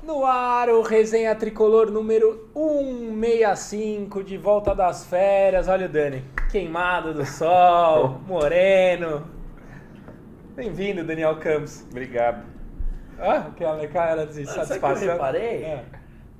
No ar, o Resenha Tricolor número 165, de volta das férias. Olha o Dani, queimado do sol, moreno. Bem-vindo, Daniel Campos. Obrigado. Aquela cara de satisfação. Sabe o que eu reparei?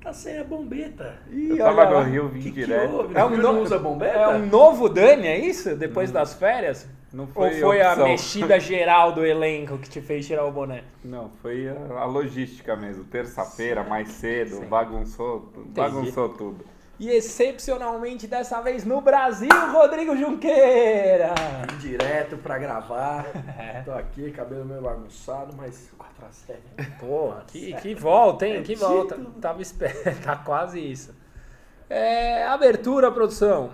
Tá sem a bombeta. Eu tava no Rio, vim direto. houve? Não usa bombeta? É um novo Dani, é isso? Depois das férias? Não foi Ou foi a opção. mexida geral do elenco que te fez tirar o boné? Não, foi a logística mesmo. Terça-feira, mais cedo, Sim. bagunçou tudo. E excepcionalmente dessa vez no Brasil, Rodrigo Junqueira. Vim direto pra gravar. Tô aqui, cabelo meio bagunçado, mas 4x7. Pô, que volta, hein? É Que volta. título. Tava esperando, tá quase isso. Abertura, produção.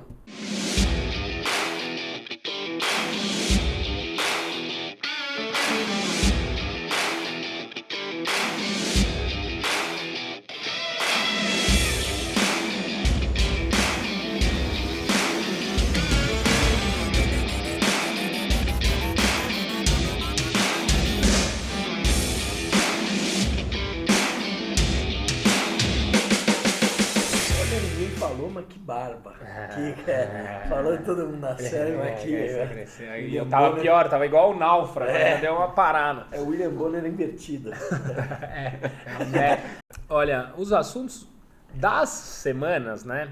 Olha, ninguém falou, mas que barba. Falando todo mundo na série, mas que... Eu tava pior, tava igual o Náufrago, já deu uma parada. É o William Bonner invertido. Olha, os assuntos das semanas, né?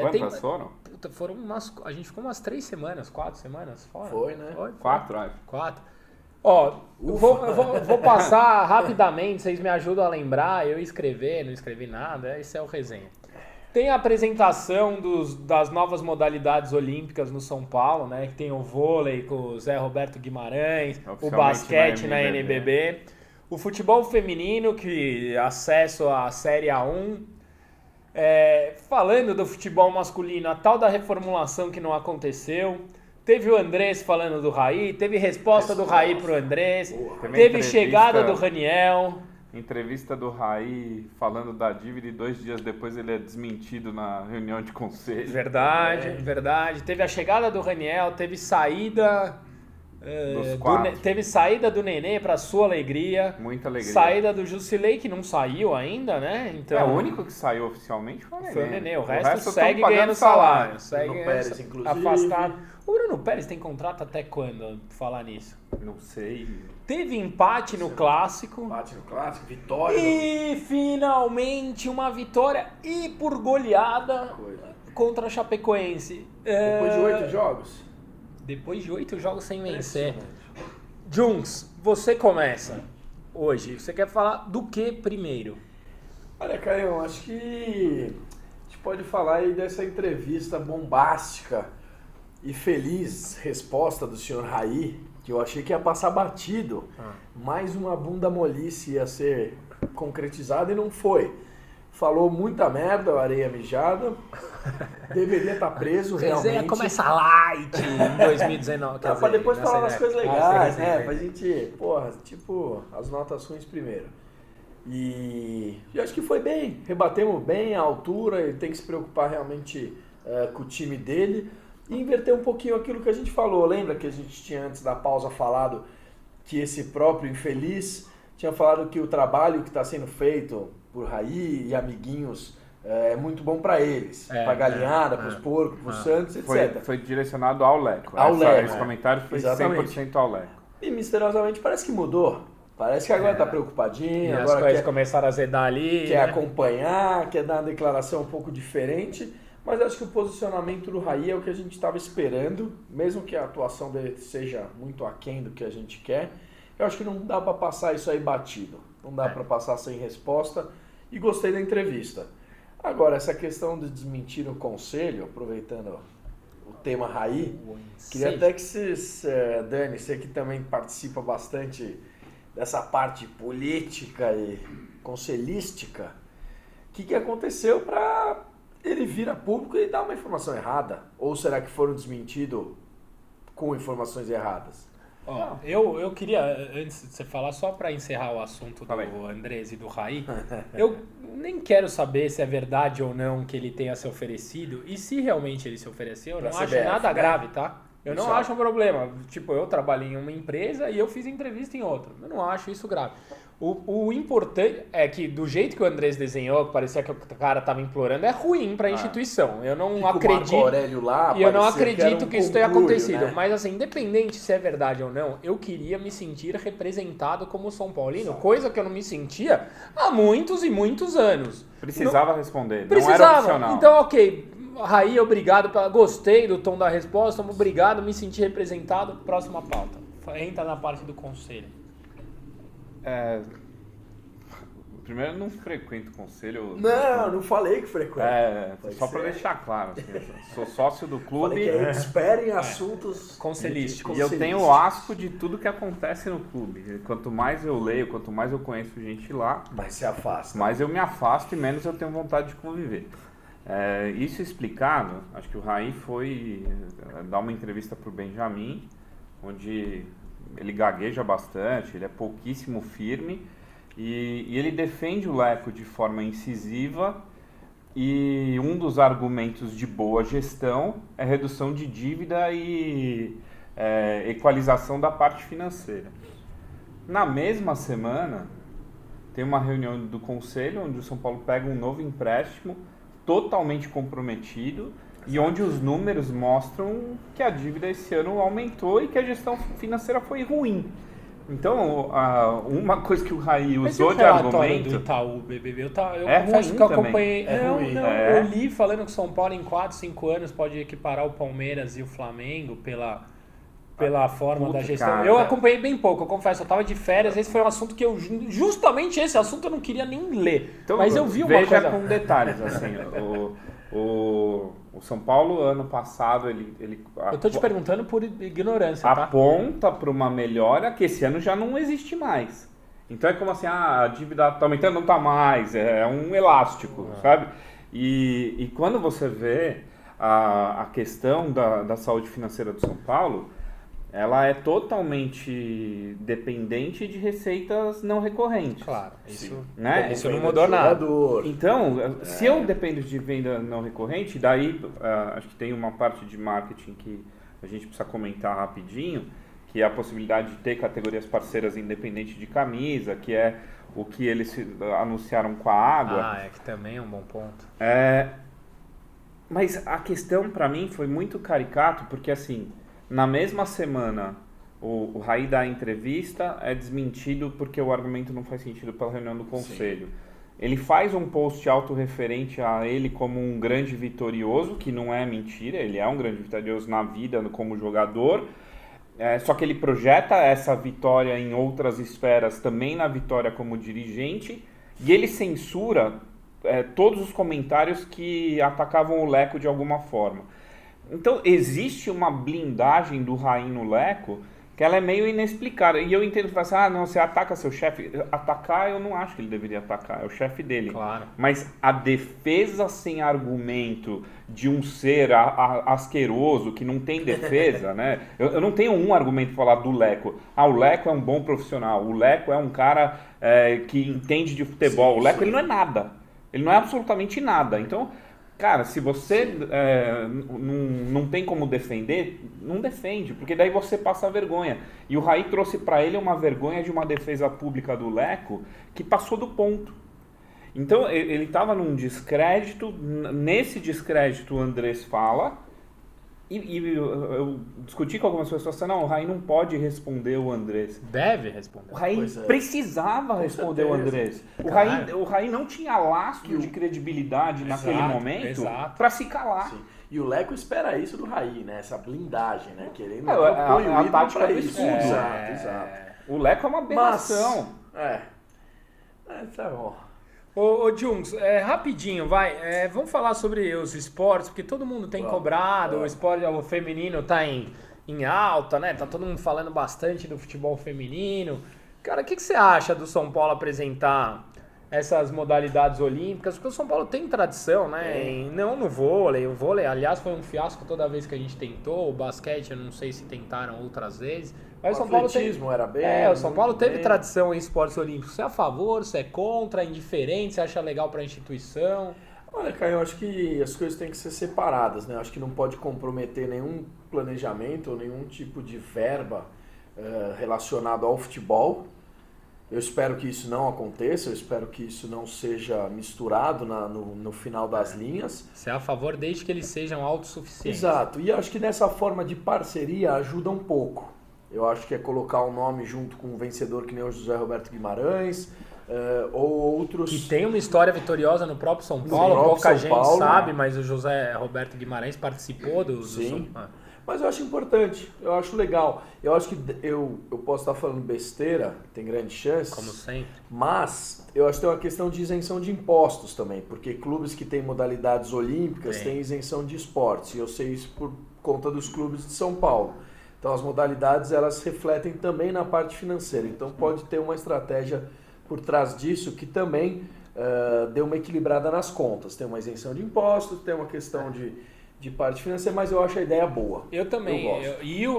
Quantas foram? Puta, foram umas... A gente ficou umas 3 semanas, 4 semanas fora. Foi, né? Foi. 4, acho. 4. Ó, eu vou passar rapidamente, vocês me ajudam a lembrar, eu escrever, não escrevi nada, esse é o resenha. Tem a apresentação das novas modalidades olímpicas no São Paulo, né? Que tem o vôlei com o Zé Roberto Guimarães, o Oficialmente basquete na na NBB. NBB, o futebol feminino, que acesso à Série A1. Falando do futebol masculino, a tal da reformulação que não aconteceu. Teve o Andrés falando do Raí, teve resposta do Raí pro Andrés, Também teve entrevista- chegada do Raniel. Entrevista do Raí falando da dívida e 2 dias depois ele é desmentido na reunião de conselho. Verdade. Teve a chegada do Raniel, teve saída Dos 4. teve saída do Nenê, para sua alegria. Muita alegria. Saída do Jusilei, que não saiu ainda, né? Então, O único que saiu oficialmente foi o Nenê. foi o Nenê. O resto tão segue pagando ganhando salário. Segue Bruno ganhando Pérez, inclusive. afastado. O Bruno Pérez tem contrato até quando? Falar nisso. Não sei. Teve empate no clássico. Bate no clássico, vitória. E finalmente uma vitória e por goleada contra a Chapecoense. Depois de 8 jogos? Depois de 8 jogos sem vencer. Junks, você começa hoje. Você quer falar do que primeiro? Olha, Caio, acho que a gente pode falar aí dessa entrevista bombástica e feliz resposta do senhor Raí, que eu achei que ia passar batido. Mais uma bunda molice ia ser concretizada e não foi. Falou muita merda, areia mijada. Deveria estar preso realmente. Resenha começa light em 2019. Não, pra depois falar das coisas legais, sim, né? sim. Pra gente, tipo, as notas ruins primeiro. E eu acho que foi bem, rebatemos bem a altura, ele tem que se preocupar realmente com o time dele e inverter um pouquinho aquilo que a gente falou. Lembra que a gente tinha antes da pausa falado que esse próprio infeliz tinha falado que o trabalho que está sendo feito por Raí e amiguinhos é muito bom para eles, para galinhada, para os porcos, para os santos, etc. Foi direcionado ao Leco. Ao Leco, Esse comentário foi exatamente. 100% ao Leco. E misteriosamente parece que mudou. Parece que agora está preocupadinho, E as agora coisas quer, começaram a azedar ali. quer né? acompanhar, quer dar uma declaração um pouco diferente, mas acho que o posicionamento do Raí é o que a gente estava esperando, mesmo que a atuação dele seja muito aquém do que a gente quer. Eu acho que não dá para passar isso aí batido, não dá para passar sem resposta, e gostei da entrevista. Agora, essa questão de desmentir o conselho, aproveitando o tema Raí, queria até que vocês, Dani, você que também participa bastante dessa parte política e conselhística, o que aconteceu para ele vir a público e dar uma informação errada? Ou será que foram desmentidos com informações erradas? Ó, eu queria, antes de você falar, só para encerrar o assunto Fala do aí. Andrés e do Raí, eu nem quero saber se é verdade ou não que ele tenha se oferecido, e se realmente ele se ofereceu, eu Pra não acho CBF, nada né? grave, tá? Eu não Isso. acho um problema. Tipo, eu trabalhei em uma empresa e eu fiz entrevista em outra. Eu não acho isso grave. O importante é que, do jeito que o Andrés desenhou, que parecia que o cara estava implorando, é ruim para a instituição. Eu não acredito. O Aurélio lá, e eu não acredito que isso tenha acontecido. Né? Mas, assim, independente se é verdade ou não, eu queria me sentir representado como São Paulino, coisa que eu não me sentia há muitos e muitos anos. Precisava responder, Precisava. não era opcional. Então, ok. Raí, obrigado. Gostei do tom da resposta. Obrigado, me senti representado. Próxima pauta. Entra na parte do conselho. Primeiro, eu não frequento conselho. Não falei que frequento. Só para deixar claro. Assim, eu sou sócio do clube. Falei que é expert em assuntos conselhísticos. E eu tenho asco de tudo que acontece no clube. Quanto mais eu leio, quanto mais eu conheço gente lá, mais se afasta. Mais eu me afasto e menos eu tenho vontade de conviver. Isso explicado, acho que o Raí foi dar uma entrevista para o Benjamin, onde ele gagueja bastante, ele é pouquíssimo firme e ele defende o Leco de forma incisiva, e um dos argumentos de boa gestão é redução de dívida e equalização da parte financeira. Na mesma semana, tem uma reunião do Conselho onde o São Paulo pega um novo empréstimo totalmente comprometido e onde os números mostram que a dívida esse ano aumentou e que a gestão financeira foi ruim. Então, uma coisa que o Raí usou de argumento... do Itaú, BBB, eu É confesso ruim que eu também. acompanhei... ruim. Eu li falando que o São Paulo em 4, 5 anos pode equiparar o Palmeiras e o Flamengo pela forma da gestão. Cara, eu acompanhei bem pouco, eu confesso, eu estava de férias, esse foi um assunto que justamente esse assunto eu não queria nem ler. Então, mas eu vi uma veja coisa... com detalhes, assim, o São Paulo, ano passado, ele eu tô te perguntando por ignorância, tá? Aponta para uma melhora que esse ano já não existe mais. Então é como assim, a dívida está aumentando, não está mais, é um elástico, sabe? E quando você vê a questão da saúde financeira do São Paulo, ela é totalmente dependente de receitas não recorrentes. Claro, isso, né? Isso não mudou nada. Então, se eu dependo de venda não recorrente, daí acho que tem uma parte de marketing que a gente precisa comentar rapidinho, que é a possibilidade de ter categorias parceiras independente de camisa, que é o que eles anunciaram com a água. Que também é um bom ponto. Mas a questão para mim foi muito caricato, porque assim, na mesma semana o Raí dá a entrevista, é desmentido porque o argumento não faz sentido pela reunião do conselho. Sim. Ele faz um post autorreferente a ele como um grande vitorioso, que não é mentira, ele é um grande vitorioso na vida como jogador, só que ele projeta essa vitória em outras esferas, também na vitória como dirigente, e ele censura todos os comentários que atacavam o Leco de alguma forma. Então, existe uma blindagem do Raí no Leco que ela é meio inexplicável. E eu entendo que você fala não, você ataca seu chefe. Atacar, eu não acho que ele deveria atacar, é o chefe dele. Claro. Mas a defesa sem argumento de um ser asqueroso, que não tem defesa, né? Eu não tenho um argumento para falar do Leco. O Leco é um bom profissional, o Leco é um cara que entende de futebol. Sim, o Leco ele não é nada, ele não é absolutamente nada. Então... Cara, se você não tem como defender, não defende, porque daí você passa vergonha. E o Raí trouxe para ele uma vergonha de uma defesa pública do Leco que passou do ponto. Então, ele estava num descrédito, nesse descrédito o Andrés fala, e eu discuti com algumas pessoas, não, o Raí não pode responder o Andrés. Deve responder. O Raí precisava responder o Andrés. O Raí não tinha lastro de credibilidade naquele momento para se calar. Sim. E o Leco espera isso do Raí, né? Essa blindagem, né? Querendo a tática do isso. Exato. O Leco é uma aberração. Tá bom. Ô Jungs, rapidinho, vai. Vamos falar sobre os esportes, porque todo mundo tem cobrado, o esporte o feminino tá em alta, né? Tá todo mundo falando bastante do futebol feminino. Cara, o que você acha do São Paulo apresentar essas modalidades olímpicas? Porque o São Paulo tem tradição, né? Não no vôlei. O vôlei, aliás, foi um fiasco toda vez que a gente tentou. O basquete, eu não sei se tentaram outras vezes. Mas o São Paulo era bem. o São Paulo teve tradição em esportes olímpicos. Você é a favor, você é contra, é indiferente, você acha legal para a instituição? Olha, Caio, eu acho que as coisas têm que ser separadas, né? Eu acho que não pode comprometer nenhum planejamento ou nenhum tipo de verba relacionado ao futebol. Eu espero que isso não aconteça, eu espero que isso não seja misturado no final das linhas. Você é a favor desde que eles sejam autossuficientes. Exato, e acho que nessa forma de parceria ajuda um pouco. Eu acho que é colocar um nome junto com um vencedor que nem o José Roberto Guimarães, ou outros... Que tem uma história vitoriosa no próprio São Paulo, pouca gente sabe, mas o José Roberto Guimarães participou do São Paulo. Mas eu acho importante, eu acho legal. Eu acho que eu posso estar falando besteira, tem grande chance. Como sempre. Mas eu acho que tem uma questão de isenção de impostos também, porque clubes que têm modalidades olímpicas têm isenção de esportes. E eu sei isso por conta dos clubes de São Paulo. Então as modalidades elas refletem também na parte financeira. Então pode ter uma estratégia por trás disso que também dê uma equilibrada nas contas. Tem uma isenção de impostos, tem uma questão de parte financeira, mas eu acho a ideia boa. Eu também.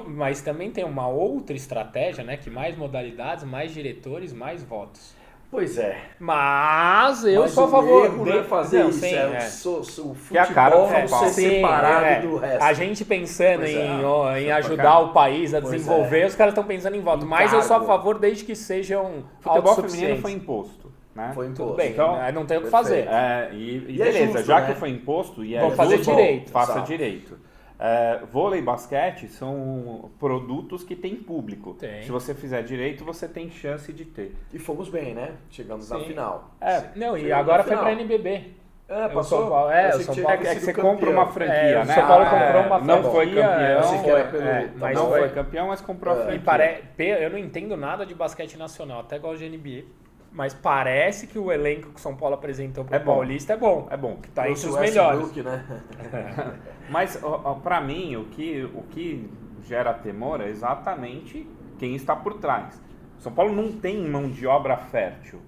Mas também tem uma outra estratégia, né? Que mais modalidades, mais diretores, mais votos. Pois é. Mas eu sou a favor de fazer isso. O futebol ser separado do resto. A gente pensando em ajudar o país a desenvolver, os caras estão pensando em voto. Mas eu sou a favor desde que sejam futebol feminino foi imposto. Né? Foi imposto. Tudo bem, então, não tem o que fazer. E beleza, justo, já né? que foi imposto e vamos fazer direito. Faça direito. Vôlei e basquete são produtos que têm público. Se você fizer direito, você tem chance de ter. E fomos bem, né? Chegamos na final. E agora foi pra NBB. Passou? São Paulo, é que você compra uma franquia, né? O São Paulo comprou uma franquia. Não foi campeão. mas não foi campeão, mas comprou a franquia. Eu não entendo nada de basquete nacional, até gosto de NBA. Mas parece que o elenco que o São Paulo apresentou para o Paulista é bom. É bom. Que tá entre os melhores. Né? Mas, para mim, o que gera temor é exatamente quem está por trás. O São Paulo não tem mão de obra fértil.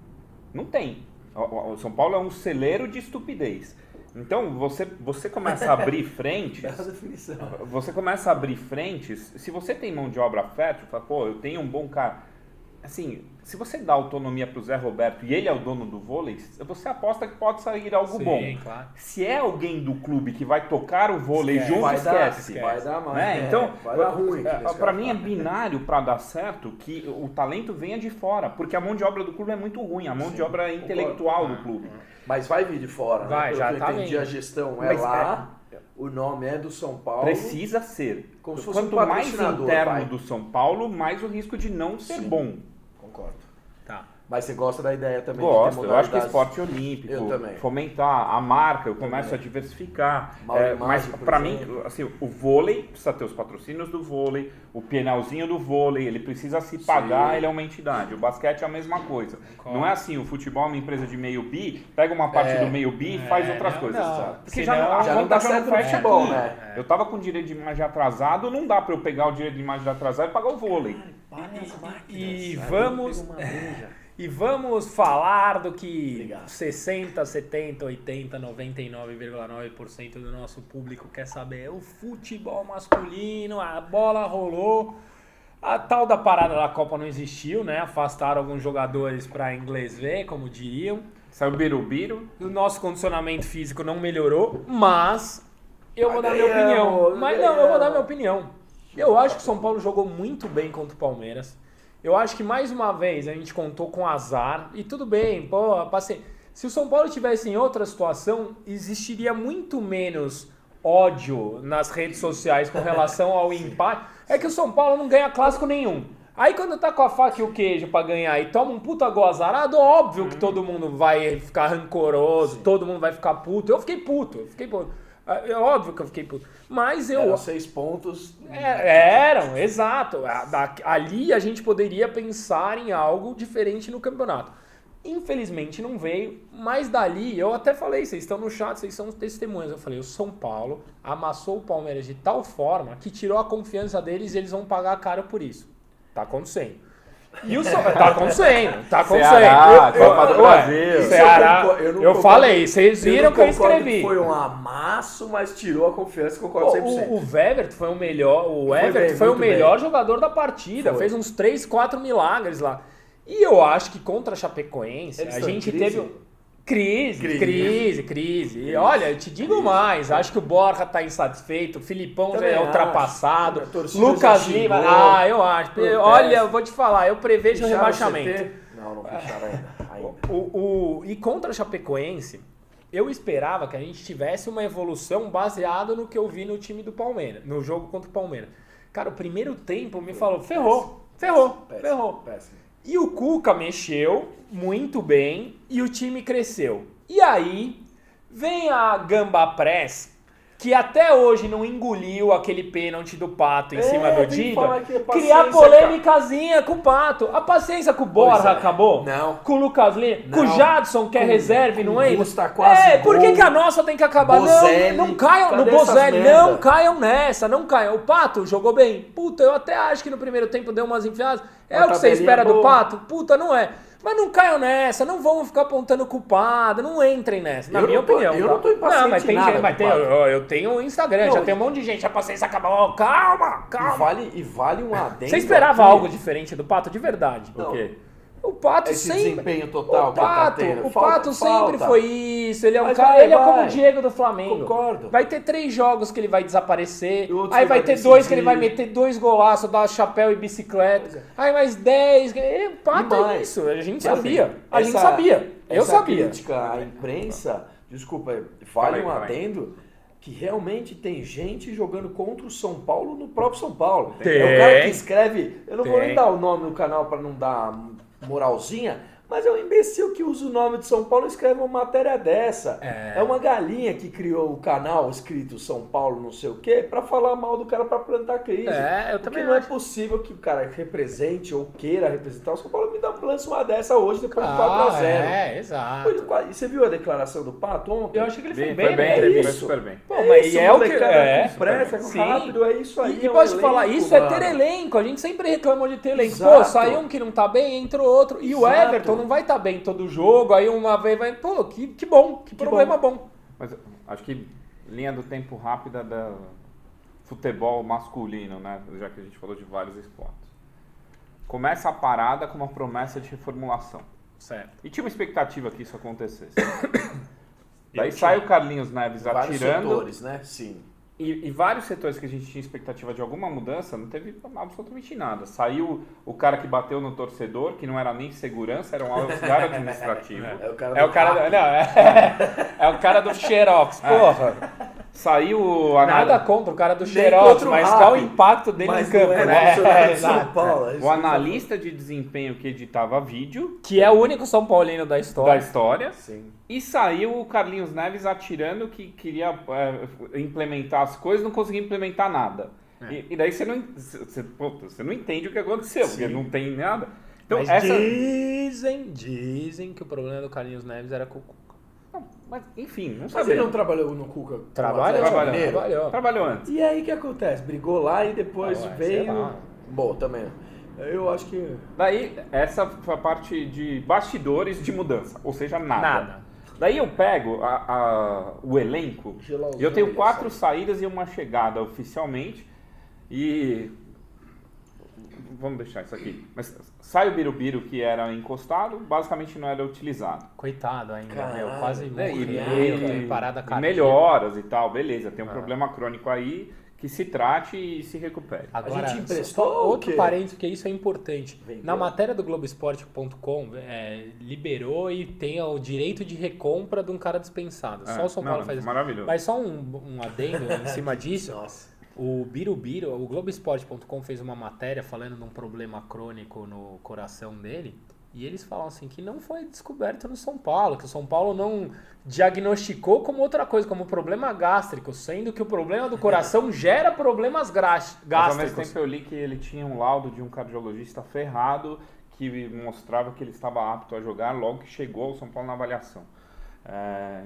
Não tem. O São Paulo é um celeiro de estupidez. Então, você começa a abrir frentes... Você começa a abrir frentes... Se você tem mão de obra fértil, fala, pô, eu tenho um bom cara... Assim, se você dá autonomia para o Zé Roberto e ele é o dono do vôlei, você aposta que pode sair algo bom. Claro. Se é alguém do clube que vai tocar o vôlei junto, esquece. Vai dar mais. Né? Então, vai dar ruim. Para mim é binário para dar certo que o talento venha de fora, porque a mão de obra do clube é muito ruim, a mão de obra é intelectual do clube. Mas vai vir de fora, vai, né? Já tá entendi, a gestão lá. O nome é do São Paulo. Precisa ser. Quanto mais interno do São Paulo, mais o risco de não ser bom. Concordo. Tá. Mas você gosta da ideia também? Gosto, eu acho que esporte olímpico, eu também. Fomentar a marca, eu começo a diversificar. Mas para mim, assim, o vôlei precisa ter os patrocínios do vôlei, o penalzinho do vôlei, ele precisa se pagar, ele é uma entidade. O basquete é a mesma coisa. Não é assim, o futebol é uma empresa de meio bi, pega uma parte do meio bi e faz outras coisas. Porque já não dá certo no futebol, né? Eu tava com direito de imagem atrasado, não dá para eu pegar o direito de imagem atrasado e pagar o vôlei. E vamos falar do que 60, 70, 80, 99,9% do nosso público quer saber. O futebol masculino, a bola rolou. A tal da parada da Copa não existiu, né? Afastaram alguns jogadores para inglês ver, como diriam. Saiu birubiru. O nosso condicionamento físico não melhorou, mas eu vou dar minha opinião. Eu vou dar minha opinião. Eu acho que o São Paulo jogou muito bem contra o Palmeiras. Eu acho que mais uma vez a gente contou com azar. E tudo bem, se o São Paulo tivesse em outra situação, existiria muito menos ódio nas redes sociais com relação ao empate. É que o São Paulo não ganha clássico nenhum. Aí quando tá com a faca e o queijo pra ganhar e toma um puta gol azarado, óbvio que todo mundo vai ficar rancoroso, todo mundo vai ficar puto. Eu fiquei puto. É óbvio que eu fiquei puto. Mas eram 6 pontos. Eram, exato. Ali a gente poderia pensar em algo diferente no campeonato. Infelizmente não veio, mas dali, eu até falei, vocês estão no chat, vocês são testemunhas. Eu falei, o São Paulo amassou o Palmeiras de tal forma que tirou a confiança deles e eles vão pagar caro por isso. Tá acontecendo. E o tá acontecendo. Ceará, Copa do Brasil. Ceará, eu falei, vocês viram que eu escrevi. Foi um amasso, mas tirou a confiança, concordo 100%. O Everton foi o melhor jogador da partida, fez uns 3, 4 milagres lá. E eu acho que contra a Chapecoense, a gente teve crise. E olha, eu te digo mais, acho que o Borja tá insatisfeito, o Filipão já é ultrapassado, Lucas Lima, eu acho. Olha, eu vou te falar, eu prevejo o rebaixamento. Não fecharam ainda. E contra a Chapecoense, eu esperava que a gente tivesse uma evolução baseada no que eu vi no time do Palmeiras, no jogo contra o Palmeiras. Cara, o primeiro tempo me falou, ferrou. Péssimo. E o Cuca mexeu muito bem e o time cresceu. E aí, vem a Gamba Press, que até hoje não engoliu aquele pênalti do Pato em cima do Dida, criar polêmicazinha com o Pato. A paciência com o Borja acabou? Não. Com o Lucas Lima? Com o Jadson, que é reserva, não é? Tá quase Por que a nossa tem que acabar? Bozelli, não caiam no Bozelli, não caiam nessa, não caiam. O Pato jogou bem. Puta, eu até acho que no primeiro tempo deu umas enfiadas. É o que você espera do Pato? Puta, não é. Mas não caiam nessa, não vão ficar apontando culpado, não entrem nessa, na minha opinião. Eu não tô impaciente mas tem nada, gente, mas eu tenho o Instagram, já tem um monte de gente, a paciência acabou. Calma. E vale um adendo. Você esperava algo diferente do Pato, de verdade? Não. O quê? O Pato Esse sempre... desempenho total o que ele tá Pato, tendo. o Pato sempre foi isso, ele é um Mas cara, vai. ele é como o Diego do Flamengo. Concordo. Vai ter 3 jogos que ele vai desaparecer, Outros aí ele vai vai ter decidir. 2 que ele vai meter 2 golaços, dar chapéu e bicicleta, aí mais 10, o Pato é isso, a gente sabia, eu sabia. Crítica à imprensa, desculpa, vale um adendo, que realmente tem gente jogando contra o São Paulo no próprio São Paulo. Tem. É o cara que escreve, eu não vou Tem. nem dar o nome do canal para não dar moralzinha, mas é um imbecil que usa o nome de São Paulo e escreve uma matéria dessa. É uma galinha que criou o canal escrito São Paulo não sei o quê para falar mal do cara, para plantar crise. Eu também Porque não é possível que o cara represente ou queira representar o São Paulo me lança uma dessa hoje depois de 4-0. Exato. E você viu a declaração do Pato ontem? Eu achei que ele foi Foi bem, bem, né? foi super bem. Pô, mas isso, é o que com pressa, com sim. rápido, é isso aí. E é um posso te falar, elenco, isso é mano. ter elenco. A gente sempre reclamou de ter elenco. Exato. Pô, saiu um que não tá bem, entrou outro. E o Exato. Everton não vai estar bem todo jogo. Aí uma vez vai. Pô, que bom, que problema bom. Mas acho que linha do tempo rápida da futebol masculino, né? Já que a gente falou de vários esportes. Começa a parada com uma promessa de reformulação. Certo. E tinha uma expectativa que isso acontecesse. Daí sai o Carlinhos Neves Vários atirando. setores, né? Sim. E vários setores que a gente tinha expectativa de alguma mudança, não teve absolutamente nada. Saiu o cara que bateu no torcedor, que não era nem segurança, era um auxiliar administrativo. É o cara do Xerox, porra. Saiu o Nada contra o cara do Nem Xerox, contra o mas Rap, dá o impacto dele mas em campo, não é né? funcionário de Exato. São Paulo. é isso o que eu analista de desempenho que editava vídeo Que é o único São Paulino da da história. história. Sim. E saiu o Carlinhos Neves atirando que queria implementar as coisas, não conseguia implementar nada. E daí você não entende o que aconteceu, porque não tem nada. Então, Mas dizem que o problema do Carlinhos Neves era com o Cuca. Não, mas enfim, não Mas sabia. ele não trabalhou no Cuca? Trabalhou antes. E aí o que acontece? Brigou lá e depois sei veio... lá. Bom, também. Eu acho que... Daí, essa foi a parte de bastidores de mudança, ou seja, nada. Daí eu pego o elenco, Gelauzinho, e eu tenho olha 4 saídas e uma chegada oficialmente, e... Vamos deixar isso aqui. Mas sai o Birubiru, que era encostado, basicamente não era utilizado. Coitado ainda, Caralho, meu. Quase Né? morreu, teve parada E cardíaca. melhoras e tal, beleza. Tem um problema crônico aí, que se trate e se recupere. Agora, A gente emprestou só ou outro o quê? parênteses, porque isso é importante. Vendeu? Na matéria do Globoesporte.com, liberou e tem o direito de recompra de um cara dispensado. Só o São Paulo faz isso. Maravilhoso. Mas só um adendo em cima disso. Nossa. O Birubiru, o Globoesporte.com fez uma matéria falando de um problema crônico no coração dele. E eles falam assim que não foi descoberto no São Paulo, que o São Paulo não diagnosticou como outra coisa, como problema gástrico, sendo que o problema do coração gera problemas Mas ao mesmo gástricos. tempo eu li que ele tinha um laudo de um cardiologista ferrado que mostrava que ele estava apto a jogar logo que chegou ao São Paulo na avaliação.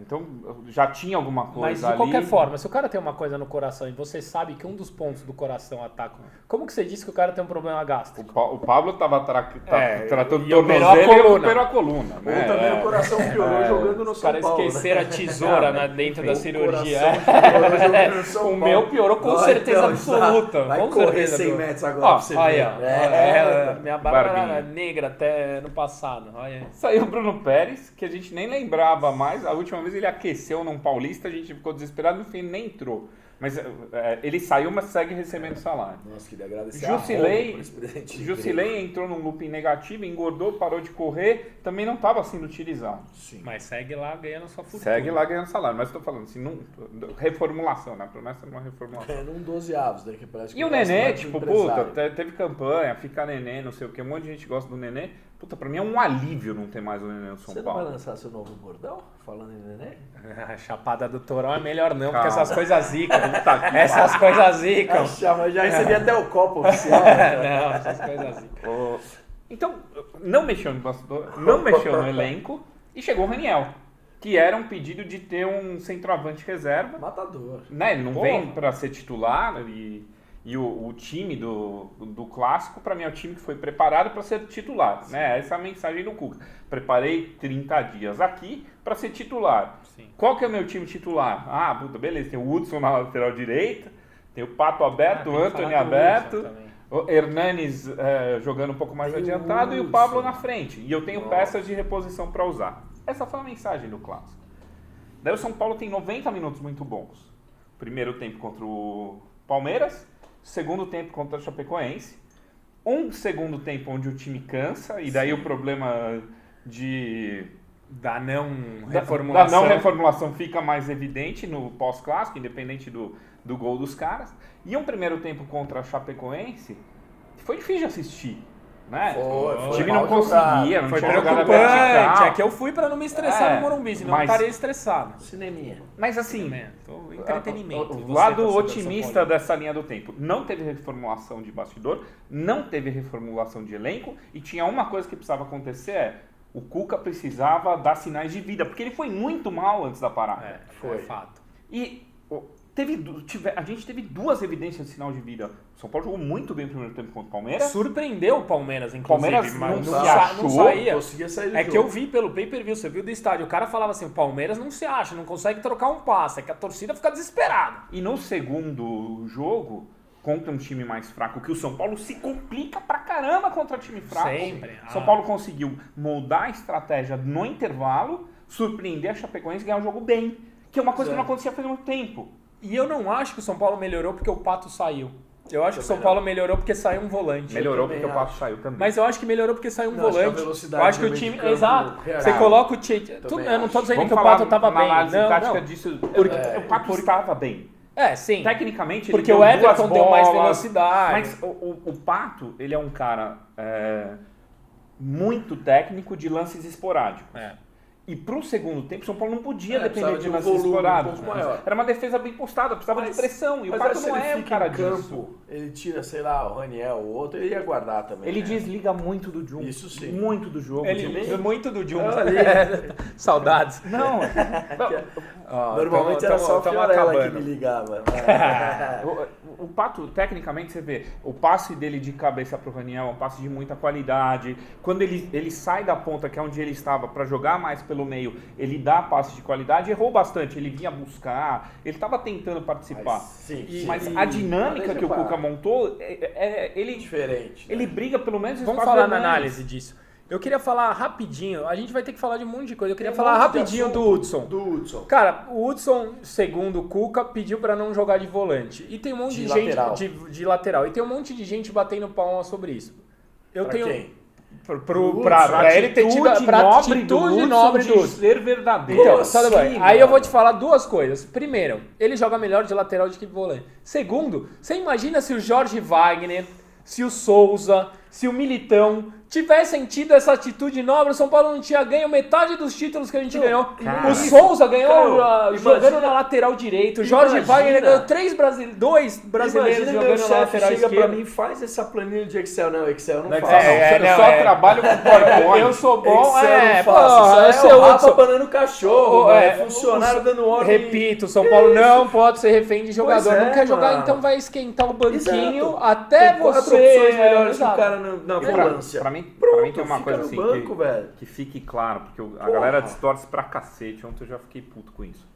Então já tinha alguma Mas coisa de ali. qualquer forma, se o cara tem uma coisa no coração e você sabe que um dos pontos do coração ataca, como que você disse que o cara tem um problema gástrico? O Pablo estava tratando e o operou a tornozelo e coluna. operou a coluna. Ou Né? também o coração piorou jogando no Os São caras Paulo. esqueceram a tesoura dentro da cirurgia. Piorou jogando no São O Paulo. meu piorou com Ó, certeza então, absoluta. Vai com correr certeza 100 absoluta. metros agora Ó, pra você olha, ver. minha barba era Barbinha. negra até ano passado. Olha. Saiu o Bruno Pérez, que a gente nem lembrava mais. A última vez ele aqueceu num Paulista, a gente ficou desesperado, no fim ele nem entrou. Mas ele saiu, mas segue recebendo salário. Nossa, queria agradecer Jusilei entrou num looping negativo, engordou, parou de correr, também não estava sendo utilizado. Sim. Mas segue lá ganhando sua fortuna. Segue lá ganhando salário, mas estou falando assim, reformulação, né? A promessa de uma reformulação. Ganhando um 12 avos, né? Que parece que E o Nenê, tipo, puta, teve campanha, fica Nenê, não sei o que, um monte de gente gosta do Nenê. Puta, pra mim é um alívio não ter mais o Nenê no São Paulo. Você não vai lançar seu novo bordão, falando em Nenê? A chapada do Torão é melhor não, porque essas coisas zicam. Essas coisas zicam. Mas já recebi até o copo oficial. Não, essas coisas zicam. Então, não mexeu no bastidor, não mexeu no elenco e chegou o Raniel, que era um pedido de ter um centroavante reserva. Matador. Né? Ele não vem pra ser titular e o time do Clássico, para mim, é o time que foi preparado para ser titular. Né? Essa é a mensagem do Cuca. Preparei 30 dias aqui para ser titular. Sim. Qual que é o meu time titular? Ah, puta, beleza. Tem o Hudson na lateral direita, tem o Pato aberto, o Antony aberto, o Hernanes jogando um pouco mais adiantado e o Pablo na frente. E eu tenho peças de reposição para usar. Essa foi a mensagem do Clássico. Daí o São Paulo tem 90 minutos muito bons. Primeiro tempo contra o Palmeiras, segundo tempo contra a Chapecoense, um segundo tempo onde o time cansa, e daí o problema da não reformulação fica mais evidente no pós-clássico, independente do gol dos caras, e um primeiro tempo contra a Chapecoense que foi difícil de assistir. Né? O time não conseguia, não foi tinha jogada preocupante. vertical. É que eu fui pra não me estressar no Morumbi, senão eu estaria estressado. Cineminha. Mas assim, entretenimento. O lado otimista dessa linha do tempo. Não teve reformulação de bastidor, não teve reformulação de elenco, e tinha uma coisa que precisava acontecer, o Cuca precisava dar sinais de vida, porque ele foi muito mal antes da parada. Foi fato. E a gente teve duas evidências de sinal de vida. O São Paulo jogou muito bem no primeiro tempo contra o Palmeiras. Surpreendeu o Palmeiras, inclusive. Palmeiras mas não saía. Conseguia sair do É jogo. que eu vi pelo pay-per-view, você viu do estádio. O cara falava assim, o Palmeiras não se acha, não consegue trocar um passe. É que a torcida fica desesperada. E no segundo jogo, contra um time mais fraco, que o São Paulo se complica pra caramba contra time fraco. Sempre. São Paulo conseguiu moldar a estratégia no intervalo, surpreender a Chapecoense e ganhar o jogo bem. Que é uma coisa que não acontecia faz muito tempo. E eu não acho que o São Paulo melhorou porque o Pato saiu. Eu acho que o São Paulo melhorou porque saiu um volante. Melhorou porque o Pato saiu também. Mas eu acho que melhorou porque saiu um volante. Eu acho que o time... campo, Exato. real. Você coloca o Tite... Eu não tô dizendo Vamos que o Pato tava na bem. análise tática Não. disso. O Pato estava bem. Sim. Tecnicamente, porque ele o Everton deu mais bolas, velocidade. Mas o Pato, ele é um cara muito técnico de lances esporádicos. E pro segundo tempo, o São Paulo não podia depender de lances esporádicos. Era uma defesa bem postada, precisava de pressão. E o Pato não é um cara disso. Ele tira, sei lá, o Raniel, o outro, ele ia guardar também. Ele desliga muito do jogo. Isso sim. Muito do jogo. Muito do Jun. Saudades. Não. Normalmente era só o Fiorella que me ligava. O Pato, tecnicamente, você vê, o passe dele de cabeça pro Raniel é um passe de muita qualidade. Quando ele sai da ponta, que é onde ele estava, para jogar mais pelo meio, ele dá passe de qualidade, errou bastante, ele vinha buscar, ele estava tentando participar. Mas a dinâmica que o Cuca montou, ele diferente. Ele briga pelo menos... Vamos falar na análise disso. Eu queria falar rapidinho, a gente vai ter que falar de um monte de coisa. Eu queria falar rapidinho do Hudson. Cara, o Hudson, segundo o Cuca, pediu pra não jogar de volante. E tem um monte de gente de lateral. E tem um monte de gente batendo palma sobre isso. Quem? Pra ele ter tido a atitude nobre do Hudson ser verdadeiro. Então, tudo bem. Aí eu vou te falar duas coisas. Primeiro, ele joga melhor de lateral do que de volante. Segundo, você imagina se o Jorge Wagner, se o Souza, se o Militão tivessem tido essa atitude nobre, o São Paulo não tinha ganho metade dos títulos que a gente ganhou. O Souza ganhou jogando na lateral direito. O Jorge Wagner ganhou dois brasileiros jogando na lateral esquerda. Chega pra mim, faz essa planilha de Excel. Não, Excel não faço. Eu só trabalho com PowerPoint. Eu sou bom, Excel não faço. Isso é o Rafa banando cachorro, funcionário dando ordem. Repito, o São Paulo não pode ser refém de jogador. Não quer jogar, então vai esquentar o banquinho até tem você... 4 opções melhores que o cara na volância. Pra mim tem uma coisa assim banco, que fique claro, porque a galera distorce pra cacete. Ontem eu já fiquei puto com isso.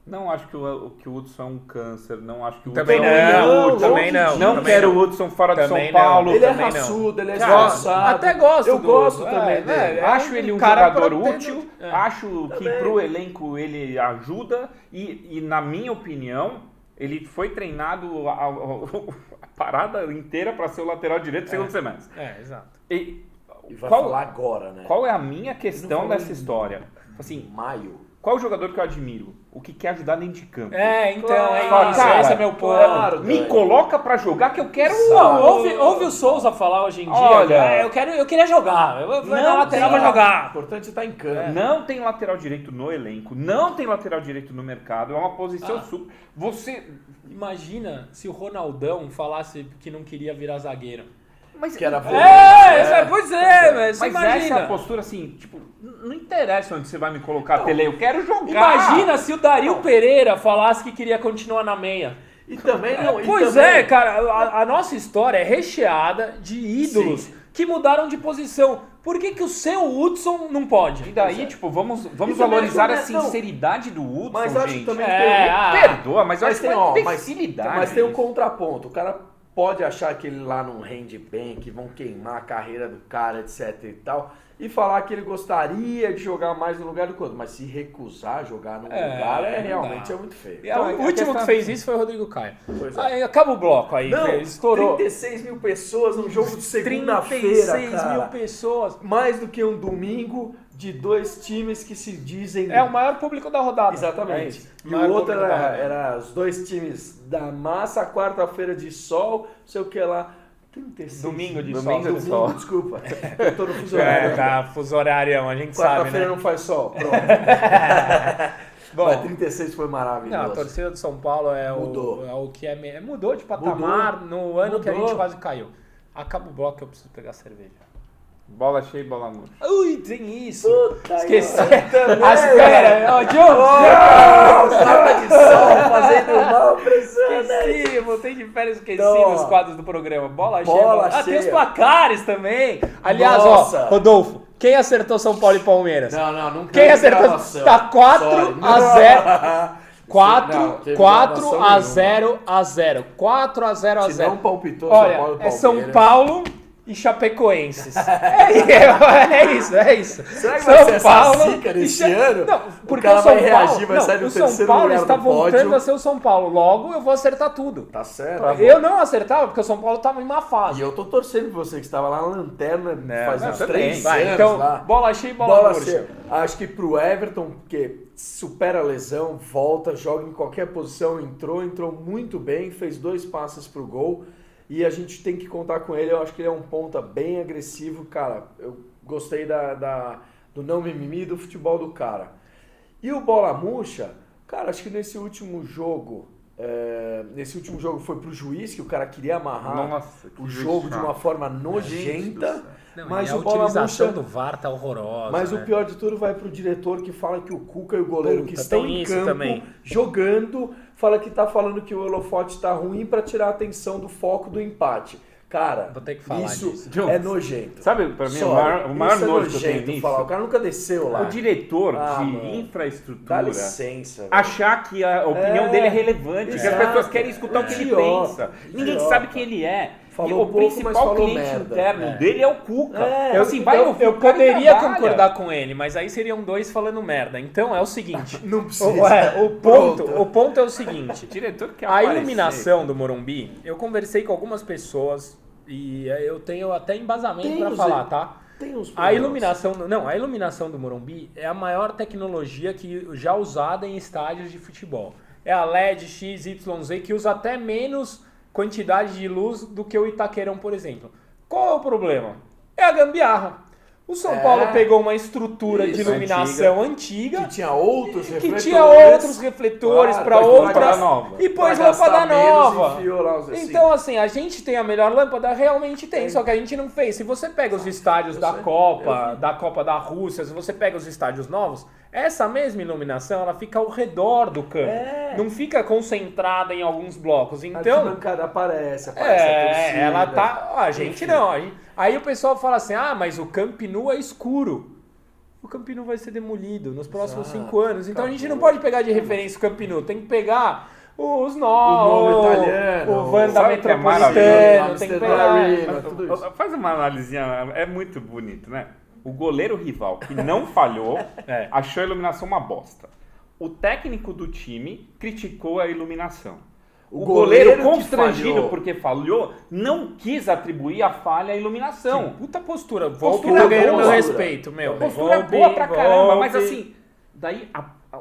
Não acho que o Hudson é um câncer, não acho que o Também Hudson... Não quero o Hudson fora de São Paulo. Ele é raçudo, ele é esforçado. Até gosto. Eu gosto também dele. Acho ele um jogador útil, acho que pro elenco ele ajuda e na minha opinião, Ele foi treinado a parada inteira para ser o lateral direito do segundo semestre. Exato. E vai falar agora, né? Qual é a minha questão dessa história? Assim, maio. Qual o jogador que eu admiro? O que quer ajudar dentro de campo. Então, Claro, isso. Esse é meu ponto. Claro, Me Dani. coloca pra jogar que eu quero... Ouve o Souza falar hoje em dia. Olha, eu queria jogar. Eu vou na lateral pra O jogar. importante é estar em campo. Não tem lateral direito no elenco, não tem lateral direito no mercado, é uma posição super... Você... Imagina se o Ronaldão falasse que não queria virar zagueiro. Mas, Que era Pois é, velho. Você mas imagina. essa é a postura assim, tipo, não interessa onde você vai me colocar, Tele, eu quero jogar. Imagina se o Dario Pereira falasse que queria continuar na meia. E também não. Pois é, cara, a nossa história é recheada de ídolos que mudaram de posição. Por que o seu Hudson não pode? E daí, tipo, vamos também valorizar não a é- sinceridade do Hudson, Mas acho gente. também Perdoa, mas eu Mas acho tem, que é ó, uma mas imbecilidade. tem um isso. contraponto. O cara pode achar que ele lá não rende bem, que vão queimar a carreira do cara, etc e tal, e falar que ele gostaria de jogar mais no lugar do que outro. Mas se recusar a jogar num lugar, não realmente dá. é muito feio. Então, o último que fez isso foi o Rodrigo Caio. Pois é. Aí acaba o bloco aí, Não, estourou. 36 mil pessoas num jogo de segunda-feira, 36 cara. mil pessoas. Mais do que um domingo de dois times que se dizem... É o maior público da rodada. Exatamente. isso. E Maior o outro público da rodada. era os dois times da massa, quarta-feira de sol, não sei o que lá. 36. Domingo de Domingo sol. de sol. Desculpa. Eu tô no fuso horário. Tá, fuso horário, a gente sabe, Quarta-feira né? não faz sol. Pronto. Bom, Mas 36 foi maravilhoso. não, a torcida do São Paulo Mudou. é o que é... Mudou de patamar no ano que a Mudou. gente quase caiu. Acaba o bloco que eu preciso pegar cerveja. Bola cheia e bola murcha. Ui, tem isso. Puta, Esqueci. eu- As pernas. Ó, Diogo. Tapa de sol fazendo mal, pressão. Esqueci, eu voltei de férias, esqueci Então, nos ó. quadros do programa. Bola cheia. Bola Tem cheia. os placares também. Aliás, Nossa. ó, Rodolfo, quem acertou São Paulo e Palmeiras? Não Quem teve acertou? gravação. Tá 4 Sorry. a 0. Não, 4 teve 4 gravação a nenhuma. 0 a 0. 4 a 0 a Se não 0. palpitou Olha, São Paulo e é São Palmeiras. Paulo e Chapecoenses. É isso. Será que vai ser essa zica desse ano? Não, O porque cara o São vai reagir, vai Paulo, sair no o São terceiro Paulo lugar está no voltando pódio. a ser o São Paulo. Logo eu vou acertar tudo. Tá certo. Eu não acertava porque o São Paulo estava em má E fase. eu tô torcendo por você que estava lá na lanterna faz não, uns também. 3 Vai, anos então, lá. bola cheia e bola murcha. cheia. Acho que pro Everton, porque supera a lesão, volta, joga em qualquer posição, entrou muito bem, fez 2 passes pro gol. E a gente tem que contar com ele, eu acho que ele é um ponta bem agressivo, cara. Eu gostei do não mimimi do futebol do cara. E o Bola Murcha, cara, acho que nesse último jogo foi pro juiz, que o cara queria amarrar Nossa, que o juiz jogo de chato. uma forma Gente do nojenta. céu. Não, Mas e a o Bola utilização Murcha- do VAR tá horrorosa. Mas né? o pior de tudo vai pro diretor que fala que o Cuca e o goleiro Puta, que estão tem em isso campo também. jogando, fala que tá falando que o holofote tá ruim pra tirar a atenção do foco do empate. Cara, Vou ter que falar isso disso. é nojento. Sabe, pra mim, Só, o maior isso é nojo que eu tenho nojento nisso, falar. O cara nunca desceu lá. o diretor Ah, de mano. Dá infraestrutura licença. velho. achar que a opinião dele é relevante, que as exato. pessoas querem escutar o que ele Idiota, pensa. Ninguém idiota. sabe quem ele é. Falou E o pouco, mas principal falou cliente merda. interno dele é o Cuca. É, Assim, vai ouvir, eu o cara poderia trabalha. concordar com ele, mas aí seriam 2 falando merda. Então é o seguinte. Não precisa. O Pronto. ponto é o seguinte. O diretor quer A aparecer. iluminação do Morumbi, eu conversei com algumas pessoas e eu tenho até embasamento Tem pra os- falar, tá? Tem uns A problemas. iluminação do Morumbi é a maior tecnologia já usada em estádios de futebol. É a LED XYZ que usa até menos quantidade de luz do que o Itaquerão, por exemplo. Qual é o problema? É a gambiarra. O São Paulo pegou uma estrutura de Isso, iluminação antiga Que tinha outros que refletores. tinha outros refletores Claro, para pôs outras lâmpada nova. e pôs Pra gastar lâmpada menos, nova. enfiou lá os- assim. Então assim, a gente tem a melhor lâmpada, realmente tem, só que a gente não fez. Se você pega os estádios da sei, Copa da Rússia, se você pega os estádios novos, essa mesma iluminação, ela fica ao redor do campo. Não fica concentrada em alguns blocos. A Então, arquibancada aparece a torcida. ela tá. A gente não. Aí o pessoal fala assim: ah, mas o Camp Nou é escuro. O Camp Nou vai ser demolido nos próximos Exato, 5 anos. Então a gente acabou. não pode pegar de referência o Camp Nou. Tem que pegar os O novos. novo italiano, O Vanda sabe o que é Metropolitano. maravilhoso? Tem que Amsterdã pegar. Arena, tudo isso. Faz uma analisinha, é muito bonito, né? O goleiro rival, que não falhou, achou a iluminação uma bosta. O técnico do time criticou a iluminação. O goleiro que constrangido falhou. porque falhou, não quis atribuir a falha à iluminação. Puta postura. Postura Volpe tá ganhando meu boa. respeito, meu. Postura Volpe, boa pra caramba, Volpe. mas assim, daí